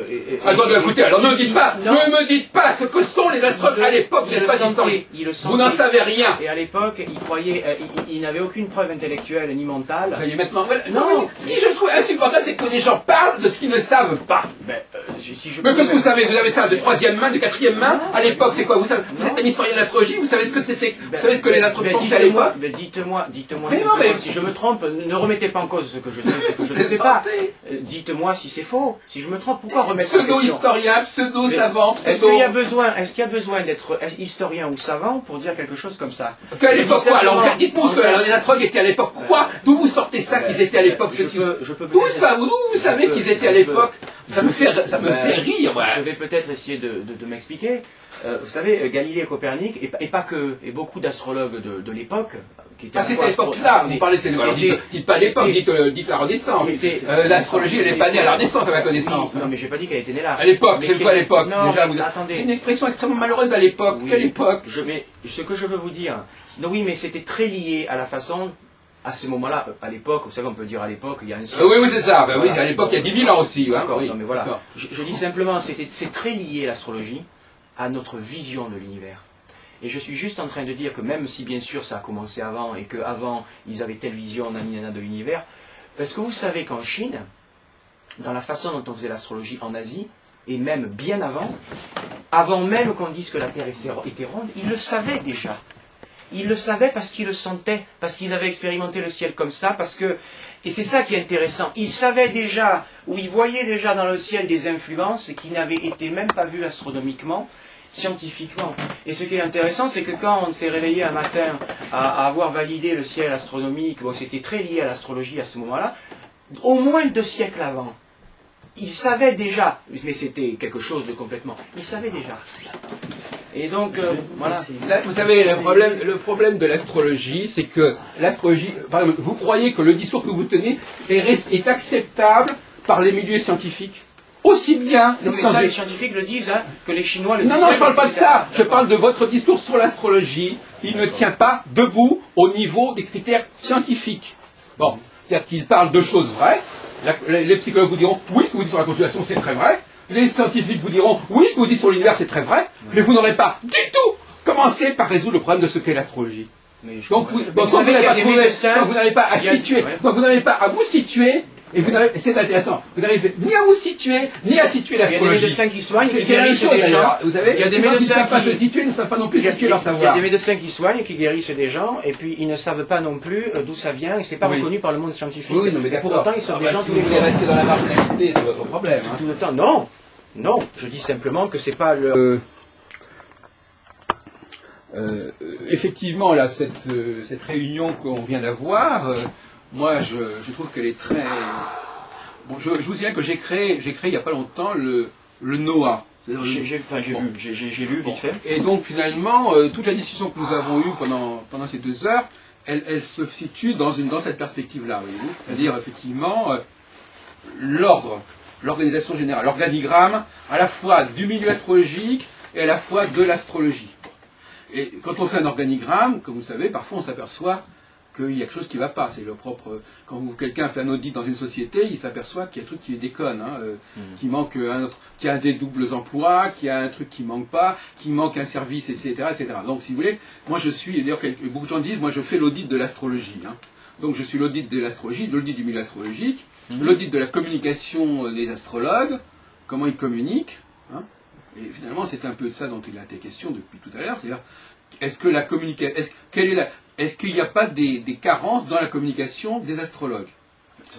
écoutez, alors ne me dites pas ce que sont les astrologues à l'époque, vous n'êtes pas historien. Vous n'en savez rien. Et à l'époque, ils croyaient, ils n'avaient aucune preuve intellectuelle ni mentale. Ça y est maintenant. Non, ce qui je trouve insupportable, c'est que les gens parlent de ce qu'ils ne savent pas. Mais qu'est-ce que vous savez? Vous avez ça de troisième main, de quatrième main? À l'époque, c'est quoi? Vous êtes un historien de l'astrologie, vous savez ce que c'était? Vous savez ce que les astrologues pensaient à l'époque? Dites-moi si je me trompe, ne remettez pas en cause ce que je sais, ce que je ne sais pas. Dites-moi si c'est faux. Si je me trompe, pourquoi remettre en question? Pseudo-historien, pseudo-savant, Est-ce qu'il y a besoin d'être historien ou savant pour dire quelque chose comme ça? À l'époque quoi? Alors dites-moi ce que les astrologues étaient à l'époque. Quoi? D'où vous sortez ça qu'ils étaient à l'époque? D'où ça? D'où vous savez qu'ils étaient à l'époque? Ça me fait rire. Je vais peut-être essayer de m'expliquer. Vous savez, Galilée et Copernic, et pas que, et beaucoup d'astrologues de l'époque, qui étaient... c'était l'époque-là, vous parlez de cette époque. Dites pas l'époque, dites la Renaissance. L'astrologie, elle n'est pas née à la Renaissance, à ma connaissance. Non, mais j'ai pas dit qu'elle était née là. À l'époque, c'est quoi l'époque? Attendez. C'est une expression extrêmement malheureuse à l'époque. Quelle époque? Ce que je veux vous dire, oui, mais c'était très lié à la façon à ce moment-là, à l'époque, vous savez, on peut dire à l'époque, il y a un siècle. Oui, oui, c'est ça. Ben oui, Voilà. à l'époque, il y a 10 000 ans aussi. Hein. D'accord, Oui. non, mais voilà. D'accord. Je dis simplement, c'est très lié l'astrologie à notre vision de l'univers. Et je suis juste en train de dire que même si bien sûr ça a commencé avant et qu'avant ils avaient telle vision de l'univers, parce que vous savez qu'en Chine, dans la façon dont on faisait l'astrologie en Asie, et même bien avant même qu'on dise que la Terre était ronde, ils le savaient déjà. Ils le savaient parce qu'ils le sentaient, parce qu'ils avaient expérimenté le ciel comme ça, et c'est ça qui est intéressant, ils savaient déjà, ou ils voyaient déjà dans le ciel des influences qui n'avaient été même pas vues astronomiquement, scientifiquement. Et ce qui est intéressant, c'est que quand on s'est réveillé un matin à avoir validé le ciel astronomique, bon, c'était très lié à l'astrologie à ce moment-là, au moins 2 siècles avant, ils savaient déjà, mais c'était quelque chose de complètement, ils savaient déjà. Et donc, voilà. Là, vous savez, le problème de l'astrologie, c'est que l'astrologie, par exemple, vous croyez que le discours que vous tenez est acceptable par les milieux scientifiques? Aussi bien Non, mais ça, les scientifiques le disent, hein, que les Chinois le disent. Non, non, je ne parle pas de ça. Je parle de votre discours sur l'astrologie. Il ne tient pas debout au niveau des critères scientifiques. Bon, c'est-à-dire qu'il parle de choses vraies. Les psychologues vous diront, oui, ce que vous dites sur la constellation, c'est très vrai. Les scientifiques vous diront, oui, ce que vous dites sur l'univers, c'est très vrai. Mais vous n'aurez pas du tout commencé par résoudre le problème de ce qu'est l'astrologie. Donc, vous n'avez pas à situer, donc vous n'avez pas à vous situer. Et c'est intéressant, vous n'arrivez ni à vous situer, ni à situer l'astrologie. Il y a des médecins qui soignent, qui guérissent des gens. Vous savez, il y a des médecins qui ne médecins savent pas se situer, ne savent pas non plus situer leur savoir. Il y a des médecins qui soignent, qui guérissent des gens, et puis ils ne savent pas non plus d'où ça vient, et c'est pas reconnu par le monde scientifique. Oui, non, mais pour autant, ils sauvent des gens si tous les vous jours. voulez rester dans la marginalité, c'est votre problème. Hein. Tout le temps, non. Non, je dis simplement que c'est pas le... Effectivement, là, cette réunion qu'on vient d'avoir, moi, je trouve qu'elle est très... Bon, je vous signale que j'ai créé il n'y a pas longtemps le NOAA. J'ai lu vite fait. Et donc, finalement, toute la discussion que nous avons eue pendant ces 2 heures, elle se situe dans cette perspective-là, voyez-vous. C'est-à-dire, effectivement, l'organisation générale, l'organigramme, à la fois du milieu astrologique et à la fois de l'astrologie. Et quand on fait un organigramme, comme vous savez, parfois on s'aperçoit qu'il y a quelque chose qui ne va pas. C'est le propre. Quand quelqu'un fait un audit dans une société, il s'aperçoit qu'il y a un truc qui déconne, qu'il manque un autre, qu'il y a des doubles emplois, qu'il y a un truc qui ne manque pas, qu'il manque un service, etc., etc. Donc, si vous voulez, moi je suis, d'ailleurs, beaucoup de gens disent, moi je fais l'audit de l'astrologie. Hein. Donc, je suis l'audit de l'astrologie, l'audit du milieu astrologique, l'audit de la communication des astrologues, comment ils communiquent. Hein. Et finalement, c'est un peu de ça dont il a été question depuis tout à l'heure. C'est-à-dire, est-ce que la communication, est-ce qu'il n'y a pas des carences dans la communication des astrologues?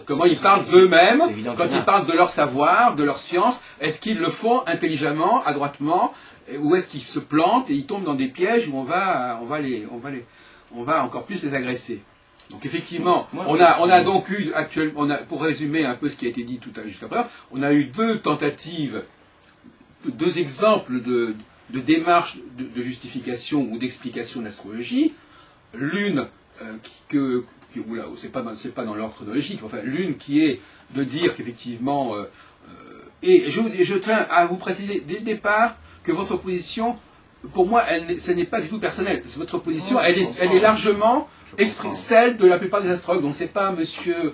Comment ils parlent d'eux-mêmes, quand ils parlent de leur savoir, de leur science, est-ce qu'ils le font intelligemment, adroitement, ou est-ce qu'ils se plantent et ils tombent dans des pièges où on va encore plus les agresser? Donc effectivement, on a donc eu pour résumer un peu ce qui a été dit tout à l'heure jusqu'à présent, on a eu 2 tentatives, 2 exemples de démarches de justification ou d'explication de l'astrologie. L'une c'est pas dans l'ordre chronologique, enfin l'une qui est de dire qu'effectivement, et je tiens à vous préciser dès le départ que votre position, pour moi, ce n'est pas du tout personnel. Votre position, elle est largement celle de la plupart des astrologues. Donc c'est pas monsieur,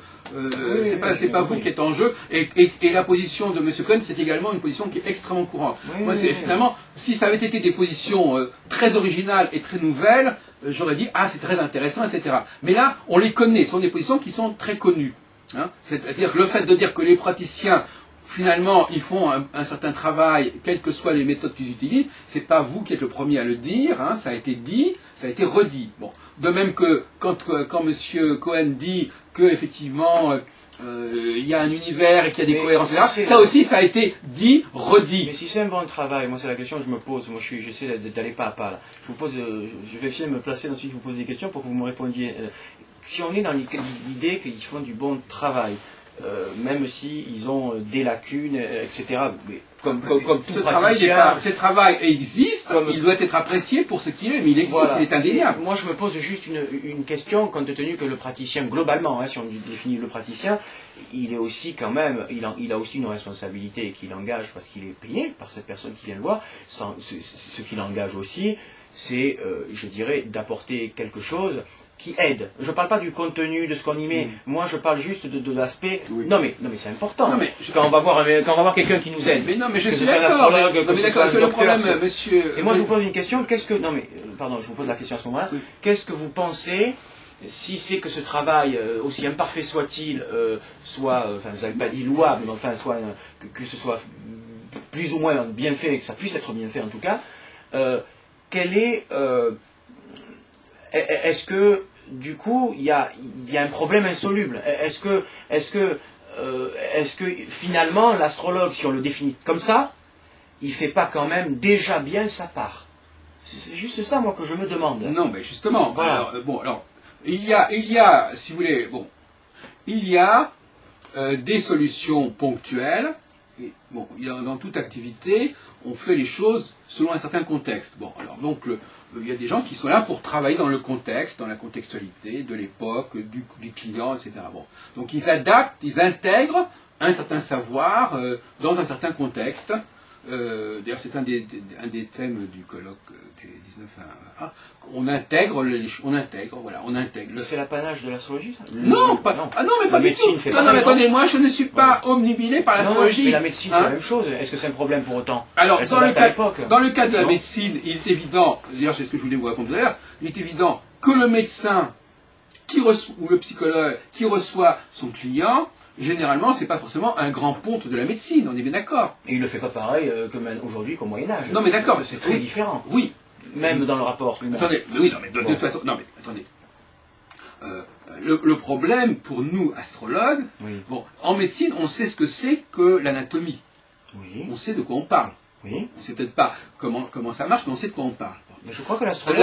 c'est pas vous qui êtes en jeu. Et la position de monsieur Cohen, c'est également une position qui est extrêmement courante. Moi, finalement, si ça avait été des positions très originales et très nouvelles, j'aurais dit ah c'est très intéressant, etc. Mais là, on les connaît. Ce sont des positions qui sont très connues. Hein. C'est-à-dire que le fait de dire que les praticiens finalement, ils font un certain travail, quelles que soient les méthodes qu'ils utilisent. C'est pas vous qui êtes le premier à le dire, hein, ça a été dit, ça a été redit. Bon. De même que quand M. Cohen dit qu'effectivement, il y a un univers et qu'il y a des cohérences, ça aussi, ça a été dit, redit. Mais si c'est un bon travail, moi c'est la question que je me pose, moi j'essaie d'aller pas à pas là. Je vais essayer de me placer dans celui qui vous pose des questions pour que vous me répondiez. Si on est dans l'idée qu'ils font du bon travail, même s'ils ont des lacunes, etc. Mais comme tout praticien... Ce travail existe, il doit être apprécié pour ce qu'il est, mais il existe, voilà. Il est indéniable. Moi je me pose juste une question, compte tenu que le praticien, globalement, hein, si on définit le praticien, il est aussi quand même, il a aussi une responsabilité qu'il engage parce qu'il est payé par cette personne qui vient le voir. Ce qu'il engage aussi, c'est, je dirais, d'apporter quelque chose qui aide. Je ne parle pas du contenu, de ce qu'on y met. Moi, je parle juste de l'aspect. Oui. Non, mais c'est important. Non, mais quand on va voir quelqu'un qui nous aide. Mais non, mais je que suis ce soit un d'accord. astrologue, Non, que mais ce d'accord, soit un que le problème, docteur, monsieur. Et moi, je vous pose une question. Pardon, je vous pose la question à ce moment-là. Oui. Qu'est-ce que vous pensez, si c'est que ce travail, aussi imparfait soit-il, soit, enfin, vous n'avez pas dit louable, mais enfin, que ce soit plus ou moins bien fait, que ça puisse être bien fait en tout cas, est-ce que du coup il y a un problème insoluble? Est-ce que finalement l'astrologue, si on le définit comme ça, il fait pas quand même déjà bien sa part? C'est juste ça, moi, que je me demande. Non, mais justement. Voilà. Alors, il y a, si vous voulez, il y a des solutions ponctuelles. Et, dans toute activité, on fait les choses selon un certain contexte. Donc, il y a des gens qui sont là pour travailler dans le contexte, dans la contextualité de l'époque, du client, etc. Donc, ils adaptent, ils intègrent un certain savoir dans un certain contexte. D'ailleurs, c'est un des thèmes du colloque des 19 à on intègre. C'est l'apanage de l'astrologie, ça? Non, pas, non. Ah non, mais pas La du médecine tout. fait Non, pareil, mais non attendez, moi je ne suis pas omnibilé par l'astrologie. Mais la médecine, c'est la même chose. Est-ce que c'est un problème pour autant? Alors, dans le cas de la Non. médecine, il est évident, d'ailleurs c'est ce que je voulais vous répondre tout à l'heure, il est évident que le médecin ou le psychologue qui reçoit son client, généralement, c'est pas forcément un grand ponte de la médecine, on est bien d'accord. Et il ne le fait pas pareil aujourd'hui qu'au Moyen-Âge. Non, mais d'accord. C'est très différent. Oui. Même dans le rapport humain. Attendez, oui, non, mais de toute façon, non, mais attendez. Le problème pour nous, astrologues, en médecine, on sait ce que c'est que l'anatomie. Oui. On sait de quoi on parle. Oui. On ne sait peut-être pas comment ça marche, mais on sait de quoi on parle. Mais je crois que l'astrologue...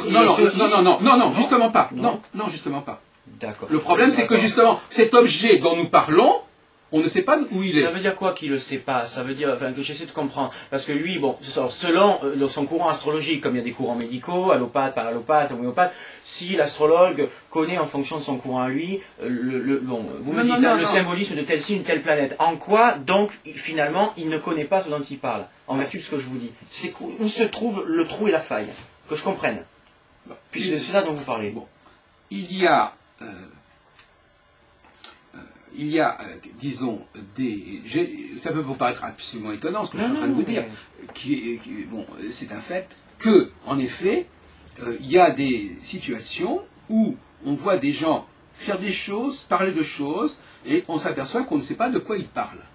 Non, justement pas. Non, justement pas. D'accord. Le problème, c'est que justement, cet objet dont nous parlons, on ne sait pas où il est. Ça veut dire quoi qu'il ne le sait pas? Ça veut dire, que j'essaie de comprendre. Parce que lui, selon son courant astrologique, comme il y a des courants médicaux, allopathe, parallopathe, homéopathe, si l'astrologue connaît en fonction de son courant à lui, vous me dites le symbolisme de telle signe, telle planète, en quoi, donc, finalement, il ne connaît pas ce dont il parle, en vertu de ce que je vous dis. C'est où se trouve le trou et la faille? Que je comprenne. Puisque c'est là dont vous parlez. Il y a, disons, ça peut vous paraître absolument étonnant ce que je suis en train de vous dire, c'est un fait que, en effet, il y a des situations où on voit des gens faire des choses, parler de choses, et on s'aperçoit qu'on ne sait pas de quoi ils parlent.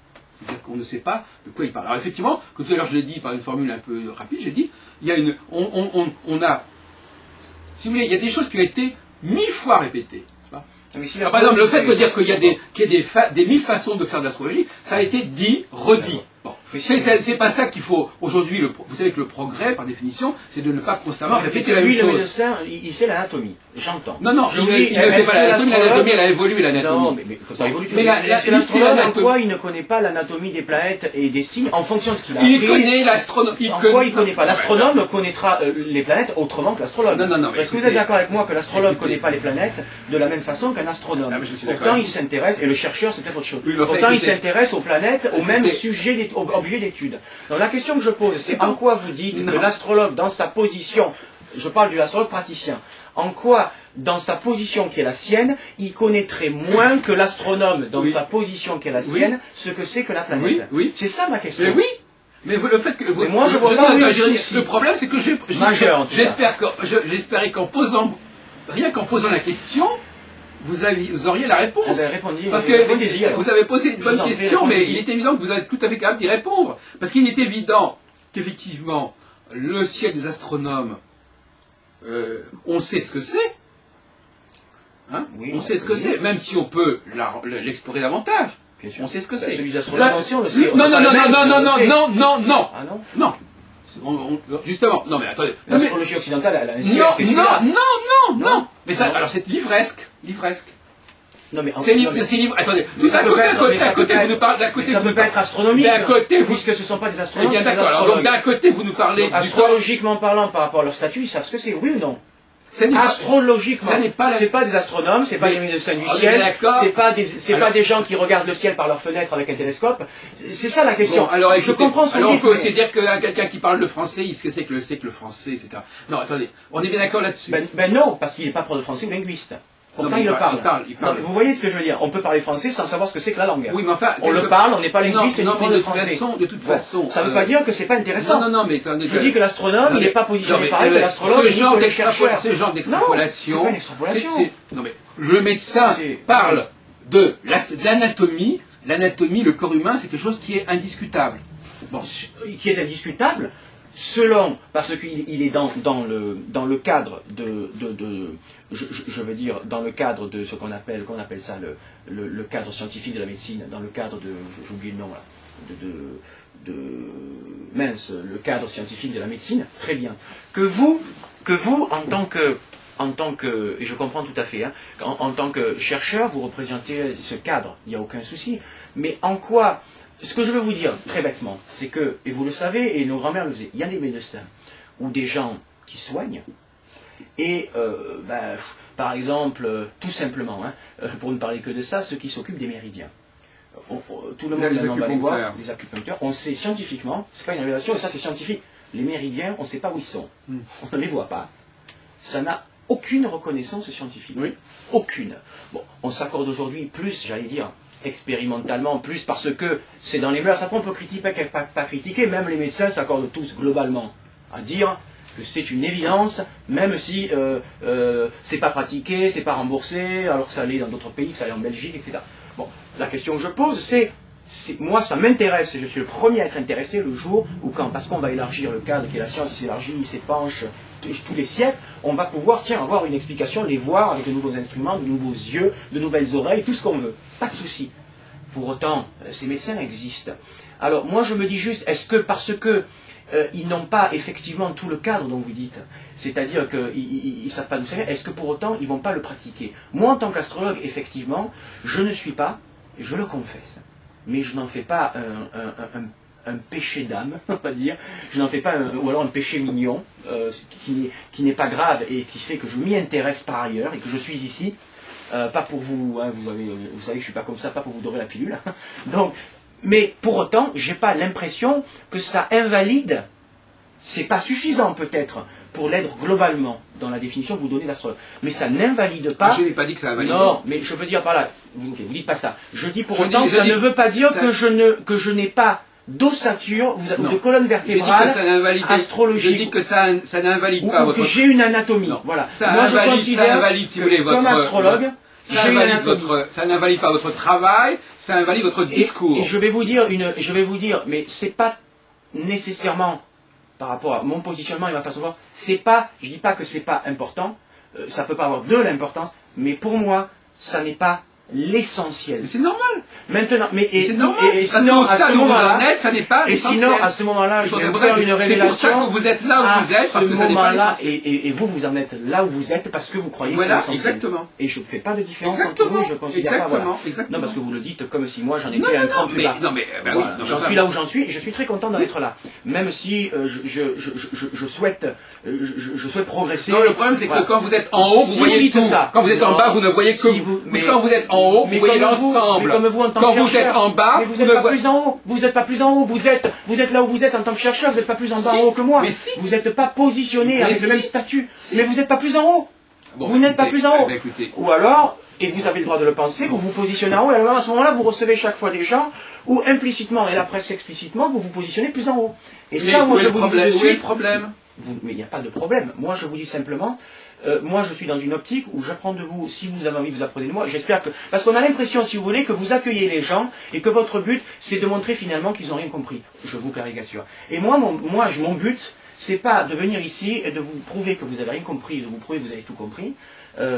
C'est-à-dire qu'on ne sait pas de quoi ils parlent. Alors effectivement, que tout à l'heure je l'ai dit par une formule un peu rapide, j'ai dit, il y a si vous voulez, il y a des choses qui ont été 1000 fois répétées. Par exemple, le fait de dire qu'il y a des 1000 façons de faire de l'astrologie, ça a été dit, redit. C'est pas ça qu'il faut aujourd'hui. Vous savez que le progrès, par définition, c'est de ne pas constamment répéter la même chose. Le médecin, il sait l'anatomie. J'entends. Non, il ne sait pas l'anatomie. L'anatomie, elle a évolué, l'anatomie. Non, mais ça évolue. Mais l'astrologue, en quoi il ne connaît pas l'anatomie des planètes et des signes en fonction de ce qu'il a appris? Il connaît l'astronomie. En quoi il ne connaît pas? L'astronome connaîtra les planètes autrement que l'astrologue. Non. Est-ce que vous êtes d'accord avec moi que l'astrologue ne connaît pas les planètes de la même façon qu'un astronome? Pourtant, il s'intéresse, et le chercheur, c'est peut-être autre chose. Pourtant, il s'intéresse aux planètes, au même sujet, objet d'étude. Donc la question que je pose, c'est en quoi vous dites que l'astrologue, dans sa position, je parle de l'astrologue praticien, en quoi, dans sa position qui est la sienne, il connaîtrait moins que l'astronome, dans sa position qui est la sienne, ce que c'est que la planète? C'est ça ma question. Mais oui. Mais le fait que mais moi je vois pas le problème, c'est que j'espérais qu'en posant la question, vous auriez la réponse. Parce que vous avez posé une bonne question, mais il est évident que vous êtes tout à fait capable d'y répondre. Parce qu'il est évident qu'effectivement, le ciel des astronomes, on sait ce que c'est. On sait ce que c'est, même si on peut l'explorer davantage. On sait ce que c'est. Celui d'astronome aussi, on le sait. Non. Ah non? Non. Justement, non mais attendez. L'astrologie occidentale, elle a un ciel. Non. Mais ça, alors c'est livresque. Non mais c'est livre. Attendez. D'un côté vous nous parlez. Ça peut pas être astronomique. D'un côté puisque ce sont pas des astronomes. Eh bien d'accord. Alors donc d'un côté vous nous parlez. Astrologiquement parlant, par rapport à leur statut, ils savent ce que c'est, oui ou non? Astrologiquement. Ça n'est pas c'est pas des astronomes, c'est pas des médecins du ciel, c'est pas des gens qui regardent le ciel par leur fenêtre avec un télescope. C'est ça la question. Bon, alors, écoutez, je comprends ce qu'on dit. Alors on peut aussi dire que quelqu'un qui parle le français, il sait que le français, etc. Non, attendez, on est bien d'accord là-dessus. Ben non, parce qu'il n'est pas prof de français ou linguiste. Pourtant, il le parle. Il parle. Non, vous voyez ce que je veux dire? On peut parler français sans savoir ce que c'est que la langue. Oui, mais enfin, on le parle, on n'est pas linguiste ni prof de français. De toute façon. Ça ne veut pas dire que c'est pas intéressant. Non, mais attendez. Je dis que l'astronome, il n'est pas positionné pareil que l'astrologue. Ce genre d'extrapolation. Non, c'est pas une extrapolation. Non, mais le médecin parle de l'anatomie. L'anatomie, le corps humain, c'est quelque chose qui est indiscutable. Bon, qui est indiscutable. Selon, parce qu'il est dans le cadre je veux dire, dans le cadre de ce qu'on appelle ça le cadre scientifique de la médecine, dans le cadre de, j'oublie le nom là, mince, le cadre scientifique de la médecine, très bien. Que vous, en tant que, et je comprends tout à fait, hein, en tant que chercheur, vous représentez ce cadre, il n'y a aucun souci, mais en quoi... Ce que je veux vous dire, très bêtement, c'est que, et vous le savez, et nos grands-mères le faisaient, il y a des médecins ou des gens qui soignent, et, par exemple, tout simplement, hein, pour ne parler que de ça, ceux qui s'occupent des méridiens. Tout le monde va les voir, les acupuncteurs, on sait scientifiquement, c'est pas une révélation, et ça c'est scientifique, les méridiens, on ne sait pas où ils sont, on ne les voit pas. Ça n'a aucune reconnaissance scientifique. Oui. Aucune. Bon, on s'accorde aujourd'hui plus, j'allais dire, expérimentalement, plus parce que c'est dans les mœurs. Après, on peut critiquer, pas critiquer, même les médecins s'accordent tous globalement à dire que c'est une évidence, même si c'est pas pratiqué, c'est pas remboursé, alors que ça l'est dans d'autres pays, que ça l'est en Belgique, etc. Bon, la question que je pose, c'est moi, ça m'intéresse, je suis le premier à être intéressé le jour où, parce qu'on va élargir le cadre, que la science s'élargit, il s'épanche tous les siècles, on va pouvoir, avoir une explication, les voir avec de nouveaux instruments, de nouveaux yeux, de nouvelles oreilles, tout ce qu'on veut. Pas de souci. Pour autant, ces médecins existent. Alors, moi, je me dis juste, est-ce que parce que ils n'ont pas effectivement tout le cadre dont vous dites, c'est-à-dire qu'ils ne savent pas d'où ça vient, est-ce que pour autant, ils ne vont pas le pratiquer? Moi, en tant qu'astrologue, effectivement, je ne suis pas, je le confesse, mais je n'en fais pas un péché d'âme, on va dire. Je n'en fais pas ou alors un péché mignon, qui n'est pas grave et qui fait que je m'y intéresse par ailleurs et que je suis ici, pas pour vous, hein, vous savez que je ne suis pas comme ça, pas pour vous dorer la pilule. Donc, mais pour autant, j'ai pas l'impression que ça invalide, c'est pas suffisant peut-être pour l'être globalement dans la définition que vous donnez d'astrologue. Mais ça n'invalide pas. Je n'ai pas dit que ça invalide. Non, mais je veux dire par là, vous dites pas ça. Je dis pour autant, ça ne veut pas dire que je n'ai pas d'ossature ou de colonne vertébrale astrologique. Je dis que ça n'invalide pas votre... que j'ai une anatomie. Non. Voilà. Moi, je invalide, si vous voulez, comme astrologue, ça n'invalide pas votre travail, ça invalide votre discours. Et je vais vous dire, mais c'est pas nécessairement par rapport à mon positionnement et ma façon de voir, je dis pas que c'est pas important, ça peut pas avoir de l'importance, mais pour moi, ça n'est pas l'essentiel. C'est normal. Maintenant, c'est normal. Et sinon, à ce moment-là, ça n'est pas l'essentiel. Et sinon, à ce moment-là, je vais vous faire une révélation. C'est pour ça que vous êtes là où vous êtes, parce que ça n'est pas l'essentiel. Et vous en êtes là où vous êtes parce que vous croyez que c'est l'essentiel. Exactement. Et je ne fais pas de différence entre vous, je considère pas. Voilà. Non, parce que vous le dites comme si moi j'en étais un cran plus bas. J'en suis là où j'en suis et je suis très content d'en être là. Même si je souhaite progresser. Non, le problème c'est que quand vous êtes en haut, vous voyez tout. Quand vous êtes en bas, vous ne voyez que vous. Quand vous êtes en haut, vous voyez l'ensemble. Quand vous êtes en bas, vous n'êtes pas plus en haut. Vous n'êtes pas plus en haut. Vous êtes là où vous êtes en tant que chercheur. Vous n'êtes pas plus en bas en haut que moi. Vous n'êtes pas positionné avec le même statut. Mais vous n'êtes pas plus en haut. Vous n'êtes pas plus en haut. Ou alors, et vous avez le droit de le penser, vous vous positionnez en haut. Et alors à ce moment-là, vous recevez chaque fois des gens où implicitement et là presque explicitement, vous vous positionnez plus en haut. Et ça, moi, je vous dis de suite. Où est le problème? Mais il n'y a pas de problème. Moi, je vous dis simplement. Moi, je suis dans une optique où j'apprends de vous. Si vous avez envie, vous apprenez de moi. J'espère que... Parce qu'on a l'impression, si vous voulez, que vous accueillez les gens et que votre but, c'est de montrer finalement qu'ils n'ont rien compris. Je vous caricature. Et moi, mon but, c'est pas de venir ici et de vous prouver que vous avez rien compris, de vous prouver que vous avez tout compris.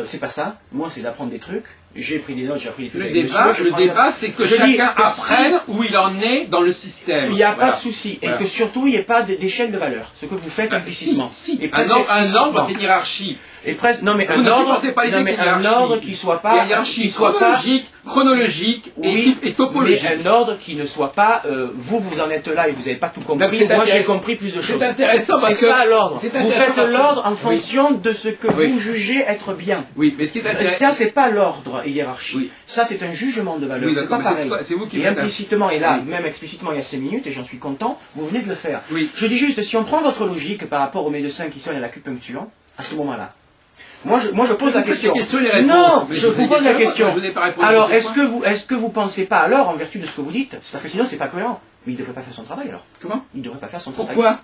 C'est pas ça. Moi, c'est d'apprendre des trucs. J'ai pris des notes, j'ai appris des trucs. Le débat, c'est que chacun apprenne où il en est dans le système. Il n'y a pas de souci. Et que surtout, il n'y ait pas d'échelle de valeur. Ce que vous faites implicitement. Un ordre, c'est une hiérarchie. Et presque, non mais Vous un ne ordre, supportez pas l'idée non, mais qu'il y ait un hiérarchie. ordre qui soit Il y pas, a hiérarchie qui soit pas, chronologique oui, et topologique. mais un ordre qui ne soit pas, vous en êtes là et vous n'avez pas tout compris. Donc, c'est Moi j'ai intéressant. compris plus de choses. C'est intéressant parce que C'est ça l'ordre. c'est Vous intéressant faites parce que- l'ordre en Oui. fonction de ce que Oui. vous jugez être bien. Oui, mais ce qui est intéressant. Ça, c'est pas l'ordre et hiérarchie. Oui. Ça, c'est un jugement de valeur. Oui, c'est d'accord, pas mais pareil. c'est vous qui Et faites implicitement, et là, Oui. même explicitement, il y a 5 minutes, et j'en suis content, vous venez de le faire. Oui. Je dis juste, si on prend votre logique par rapport aux médecins qui soignent à l'acupuncture, à ce moment-là, moi je pose la Vous faites question. les questions et les réponses. Non, Mais je vous pose la question. Je vous ai pas répondu Alors, sur ce est-ce point. que vous pensez pas alors, en vertu de ce que vous dites, c'est parce que sinon c'est pas cohérent, mais il ne devrait pas faire son travail alors. Comment? Il ne devrait pas faire son travail. Pourquoi?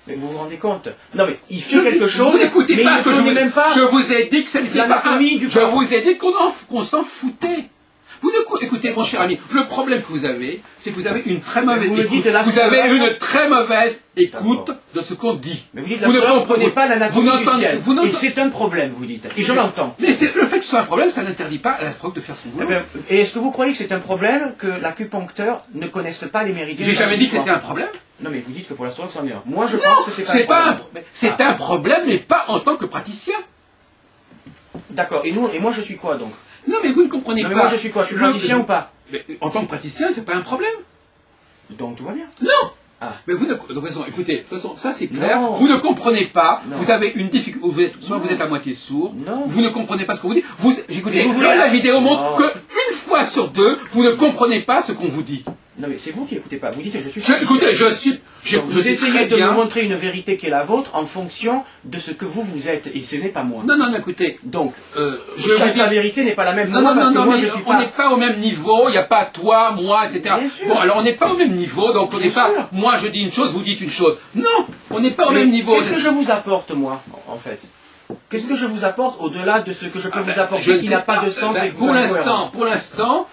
Mais vous vous rendez compte? Non mais il fait quelque chose, Vous écoutez mais pas il que ne connaît même pas. je vous ai dit que ce n'était pas l'anatomie du Je corps. vous ai dit qu'on s'en foutait. Vous ne écoutez, mon cher ami, le problème que vous avez, c'est que vous avez une très mauvaise Vous me écoute. dites là, Vous avez une très mauvaise écoute de ce qu'on dit. Mais vous dites Vous ne la comprenez comprenez pas l'anatomie du n'entendez- ciel. vous Et n'entendez- c'est un problème, vous dites. Et je l'entends. Mais le fait que ce soit un problème, ça n'interdit pas à l'astrologue de faire son Eh boulot. bien, et est-ce que vous croyez que c'est un problème que l'acupuncteur ne connaisse pas les méridiens? J'ai jamais dit que c'était un problème. Non mais vous dites que pour l'astrologue c'en est un. Moi je pense que c'est pas un C'est pas un problème. problème. C'est un problème, mais pas en tant que praticien. D'accord. Et moi je suis quoi donc? Non, mais vous ne comprenez Non, mais pas. moi je suis quoi? Je suis praticien ou pas? Mais en tant que praticien, c'est pas un problème. Donc tout va bien. Non. Ah. Mais vous ne, de toute façon, écoutez, de toute façon, ça c'est clair. Non. Vous ne comprenez pas. Non. Vous avez une difficulté. Soit Non. vous êtes à moitié sourd. Non. Vous ne comprenez pas ce qu'on vous dit. Vous, écoutez, Mais vous voulez- la vidéo montre Non. que une fois sur deux, vous ne comprenez pas ce qu'on vous dit. Non mais c'est vous qui écoutez pas. Vous dites que je suis. Écoutez, je suis. Donc, vous suis essayez très de bien. me montrer une vérité qui est la vôtre en fonction de ce que vous êtes et ce n'est pas moi. Non, non, non, écoutez. Donc, Je vous dis- sa vérité n'est pas la même pour Non, moi non, parce non, que non, moi mais je suis on pas. n'est pas au même niveau, il n'y a pas toi, moi, etc. Bien sûr. Bon, alors on n'est pas au même niveau, donc on Bien n'est pas, sûr. moi je dis une chose, vous dites une chose. Non, on n'est pas au Mais même niveau. Qu'est-ce que je vous apporte moi, en fait? Qu'est-ce que je vous apporte au-delà de ce que je peux vous Je apporter ne qui sais n'a pas de sens Ben, et pour l'instant,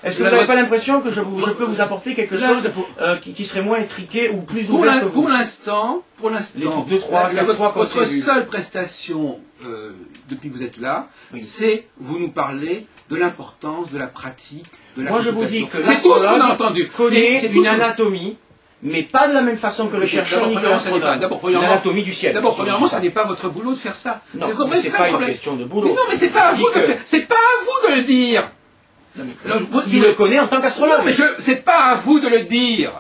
est-ce que vous n'avez pas l'impression que je peux vous apporter quelque Là, chose pour- qui serait moins étriqué ou plus pour ouvert que vous? l'instant, Les trucs deux, trois, quatre votre, fois qu'on votre s'est vu. seule prestation depuis que vous êtes là, Oui. c'est vous nous parlez de l'importance de la pratique, de la Moi je vous dis consultation. que C'est tout ce qu'on a l'astrologue entendu. connaît C'est tout une ce qu'on- anatomie, mais pas de la même façon que le chercheur ni que D'abord, premièrement, l'astronome. d'abord, premièrement, L'anatomie du ciel. D'abord, Si on premièrement, dit ça n'est pas votre boulot de faire ça. Non, Vous mais comprenez, c'est ça, pas le une problème. question de boulot. Mais non, mais c'est pas à Je vous dis de que- faire. C'est pas à vous de le dire. Non, mais Alors, il le connaît en tant qu'astrologue. Non, mais c'est pas à vous de le dire.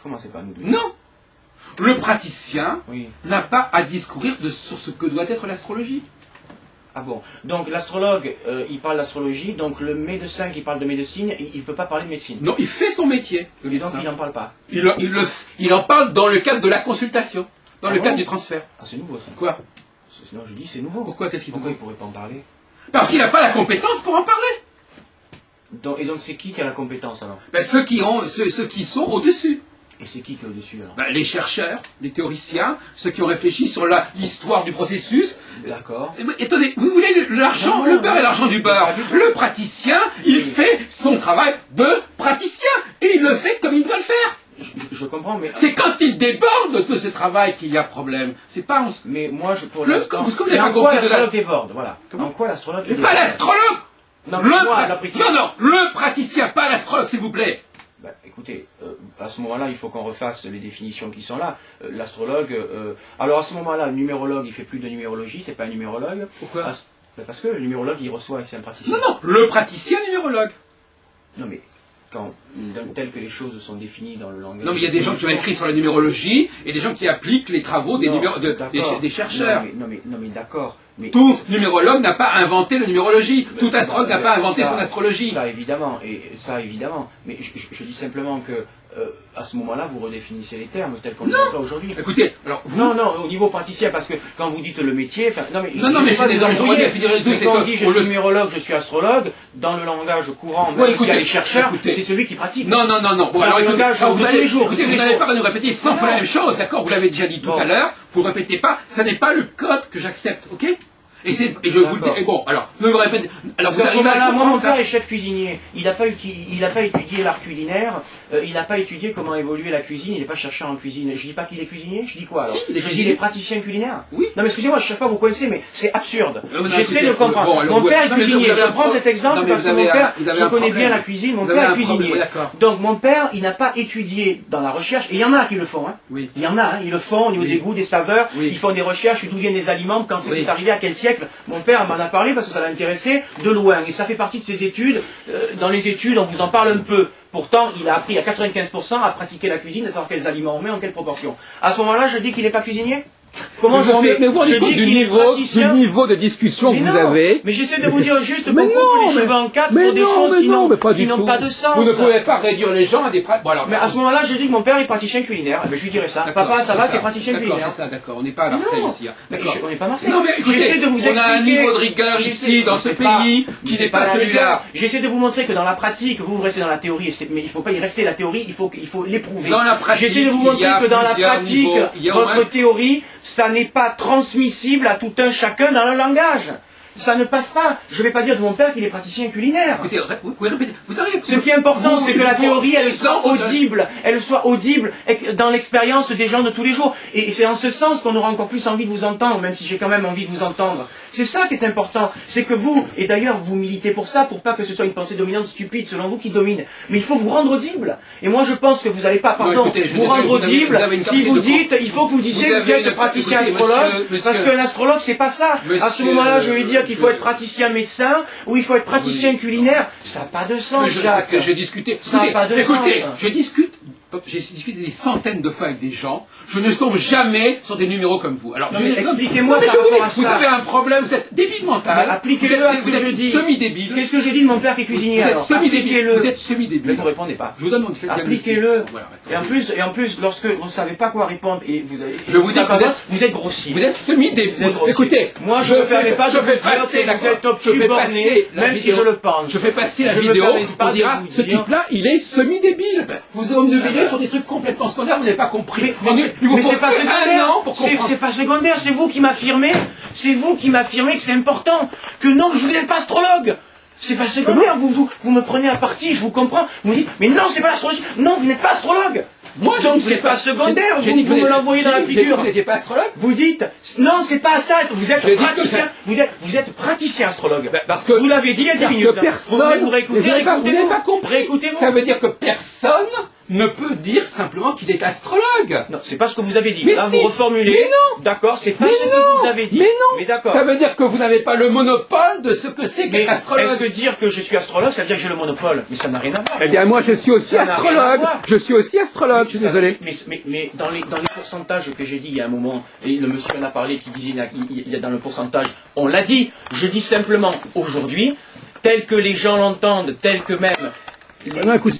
Comment c'est pas à nous de le dire? Non. Le praticien Oui. n'a pas à discourir sur ce que doit être l'astrologie. Ah bon. Donc l'astrologue, il parle d'astrologie, donc le médecin qui parle de médecine, il ne peut pas parler de médecine. Non, il fait son métier, le Et donc médecin. il n'en parle pas. Il en parle dans le cadre de la consultation, dans Ah le bon cadre du transfert. Ah c'est nouveau ça. Quoi? Sinon je dis c'est nouveau. Pourquoi? Qu'est-ce qu'il Pourquoi il peut? ne pourrait pas en parler? Parce qu'il n'a pas la compétence pour en parler. Et donc c'est qui a la compétence alors? Ben, ceux qui sont au-dessus. Et c'est qui est au-dessus alors? Ben, les chercheurs, les théoriciens, ceux qui ont réfléchi sur l'histoire du processus. D'accord. Mais attendez, vous voulez l'argent, Non, le non, beurre non. et l'argent du beurre. Le praticien, il fait son travail de praticien. Et il le fait comme il doit le faire. Je comprends, mais... C'est quand il déborde de ce travail qu'il y a problème. C'est pas... Mais moi, pour Le- l'instant... vous Et avez en pas quoi compris de la- l'astrologue déborde? Voilà. Comment En quoi l'astrologue Mais déborde? pas l'astrologue. Non, mais moi, la pratique- Non, non, le praticien, pas l'astrologue, s'il vous plaît. Bah, écoutez, à ce moment-là, il faut qu'on refasse les définitions qui sont là. L'astrologue... alors à ce moment-là, le numérologue, il fait plus de numérologie, c'est pas un numérologue. Pourquoi? Bah, parce que le numérologue, il reçoit, c'est un praticien. Non, non, le praticien numérologue. Non, mais quand, tel que les choses sont définies dans le langage... Non, mais il y a des gens qui ont écrit sur la numérologie et des gens qui appliquent les travaux des, Non, des chercheurs. Non, mais d'accord. Mais Tout numérologue n'a pas inventé la numérologie. Tout astrologue n'a pas inventé ça- son astrologie. Ça évidemment, Mais je dis simplement que à ce moment-là, vous redéfinissez les termes tels qu'on les emploie aujourd'hui. Écoutez, alors vous... Non, au niveau praticien, parce que quand vous dites le métier, enfin, non, mais mais c'est des ordres, figurez-vous, mais c'est quand que on dit je on suis le- numérologue, je suis astrologue, dans le langage courant, même Ouais, s'il y a écoutez, les chercheurs, écoutez. c'est celui qui pratique. Non, non, non, non. Bon, Dans alors le écoutez, langage alors, de vous tous allez, les jours, écoutez, tous les vous n'allez jours. pas nous répéter 100 fois la même chose, d'accord? Vous l'avez déjà dit tout Bon. à l'heure, vous ne le répétez pas, ça n'est pas le code que j'accepte, ok? Et je vous le dis, D'accord. et bon, alors, ne me répétez, alors vous Parce que arrivez à moi, mon comprendre père ça? est chef cuisinier. Il n'a pas étudié l'art culinaire. Il n'a pas étudié comment évoluer la cuisine. Il n'est pas chercheur en cuisine. Je dis pas qu'il est cuisinier. Je dis quoi alors? Si, il est Je dis cuisinier. il est praticien culinaire. Oui. Non mais excusez-moi, chaque fois vous coincez, mais c'est absurde. Non, J'essaie écoutez, de comprendre. bon, alors, Mon père est non, mais cuisinier. vous avez Je un prends problème. cet exemple Non, mais parce vous que mon avez père, vous avez je un connais problème. bien la cuisine. Mon Vous avez père est un problème, cuisinier. oui, d'accord. Donc mon père, il n'a pas étudié dans la recherche. Et il y en a qui le font. Hein. Oui. Il y en a, hein, ils le font au niveau Oui. des goûts, des saveurs. Oui. Ils font des recherches d'où viennent les aliments, quand Oui. c'est arrivé, à quel siècle. siècle. Mon père m'en a parlé parce que ça l'intéressait de loin. Et ça fait partie de ses études. Dans les études, on vous en parle un peu. Pourtant, il a appris à 95% à pratiquer la cuisine, à savoir quels aliments on met, en quelle proportion. À ce moment-là, je dis qu'il n'est pas cuisinier. Comment je fais? Mais vous rendez compte du niveau de discussion que vous avez. Mais j'essaie de vous dire juste qu'on coupe les cheveux en quatre pour des choses qui n'ont pas de sens. Vous ne pouvez pas réduire les gens à des pratiques. Bon, mais à ce moment-là, je dis que mon père est praticien culinaire. Mais je lui dirais ça. Papa, ça va, tu es praticien culinaire. D'accord, c'est ça, d'accord. On n'est pas à Marseille ici. On n'est pas à Marseille. Non, mais écoutez, de vous on a un niveau de rigueur ici, dans ce pays, qui n'est pas celui-là. J'essaie de vous montrer que dans la pratique, vous restez dans la théorie, mais il ne faut pas y rester la théorie, il faut l'éprouver. Dans la pratique, j'essaie de vous montrer que dans la pratique, votre théorie, ça n'est pas transmissible à tout un chacun dans le langage. Ça ne passe pas. Je ne vais pas dire de mon père qu'il est praticien culinaire. Écoutez, vous pouvez répéter. Ce qui est important, c'est que la théorie, elle soit audible dans l'expérience des gens de tous les jours. Et c'est en ce sens qu'on aura encore plus envie de vous entendre, même si j'ai quand même envie de vous entendre. C'est ça qui est important. C'est que vous, et d'ailleurs vous militez pour ça, pour pas que ce soit une pensée dominante stupide, selon vous, qui domine. Mais il faut vous rendre audible. Et moi je pense que vous n'allez pas, vous rendre audible si vous dites, il faut que vous disiez que vous êtes praticien astrologue, parce qu'un astrologue c'est pas ça. À ce moment-là, je vais dire qu'il faut être praticien médecin, ou il faut être praticien culinaire. Ça n'a pas de sens, Jacques. J'ai discuté. Ça n'a pas de sens. J'ai discuté des centaines de fois avec des gens. Je ne tombe jamais sur des numéros comme vous. Alors, expliquez-moi par rapport à ça. Vous avez un problème, vous êtes débile mental. Appliquez-le à ce que je dis. Semi-débile. Qu'est-ce que je dis de mon père qui est cuisinier? Vous êtes semi-débile. Vous êtes semi-débile. Mais vous ne répondez pas. Je vous donne mon appliquez-le. Et en plus, lorsque vous ne savez pas quoi répondre, et je vous dis que vous êtes grossier. Vous êtes semi-débile. Écoutez, moi je ne me permets pas de vous dire que vous êtes obtus-borné, même si je le pense. Je fais passer la vidéo, on dira, ce type-là, il est semi-débile. Vous obnubilez sur des trucs complètement secondaires, vous n'avez pas compris. Mais c'est pas secondaire. C'est pas secondaire, c'est vous qui m'affirmez. C'est vous qui m'affirmez que c'est important. Que non, vous n'êtes pas astrologue. C'est pas secondaire. Vous me prenez à partie, je vous comprends. Vous me dites, mais non, c'est pas l'astrologie. Non, vous n'êtes pas astrologue. Moi, donc c'est pas secondaire, vous me l'envoyez dans la figure. Vous n'étiez pas astrologue. Vous dites, non, c'est pas ça, vous êtes praticien, vous êtes praticien astrologue. Parce que vous l'avez dit il y a 10 minutes. Personne, vous n'avez pas compris. Réécoutez-vous. Ça veut dire que personne ne peut dire simplement qu'il est astrologue. Non, c'est pas ce que vous avez dit. Mais là, si. vous reformulez. Mais non. D'accord, c'est pas ce que vous avez dit. Mais non. Mais d'accord. Ça veut dire que vous n'avez pas le monopole de ce que c'est qu'être astrologue. Est-ce que dire que je suis astrologue, ça veut dire que j'ai le monopole? Mais ça n'a rien à voir. Eh bien, moi, je suis aussi astrologue. Je suis aussi astrologue, je suis désolé. Mais dans les pourcentages que j'ai dit il y a un moment, et le monsieur en a parlé qui disait il y a dans le pourcentage, on l'a dit. Je dis simplement aujourd'hui, tel que les gens l'entendent, tel que même... Non, écoute,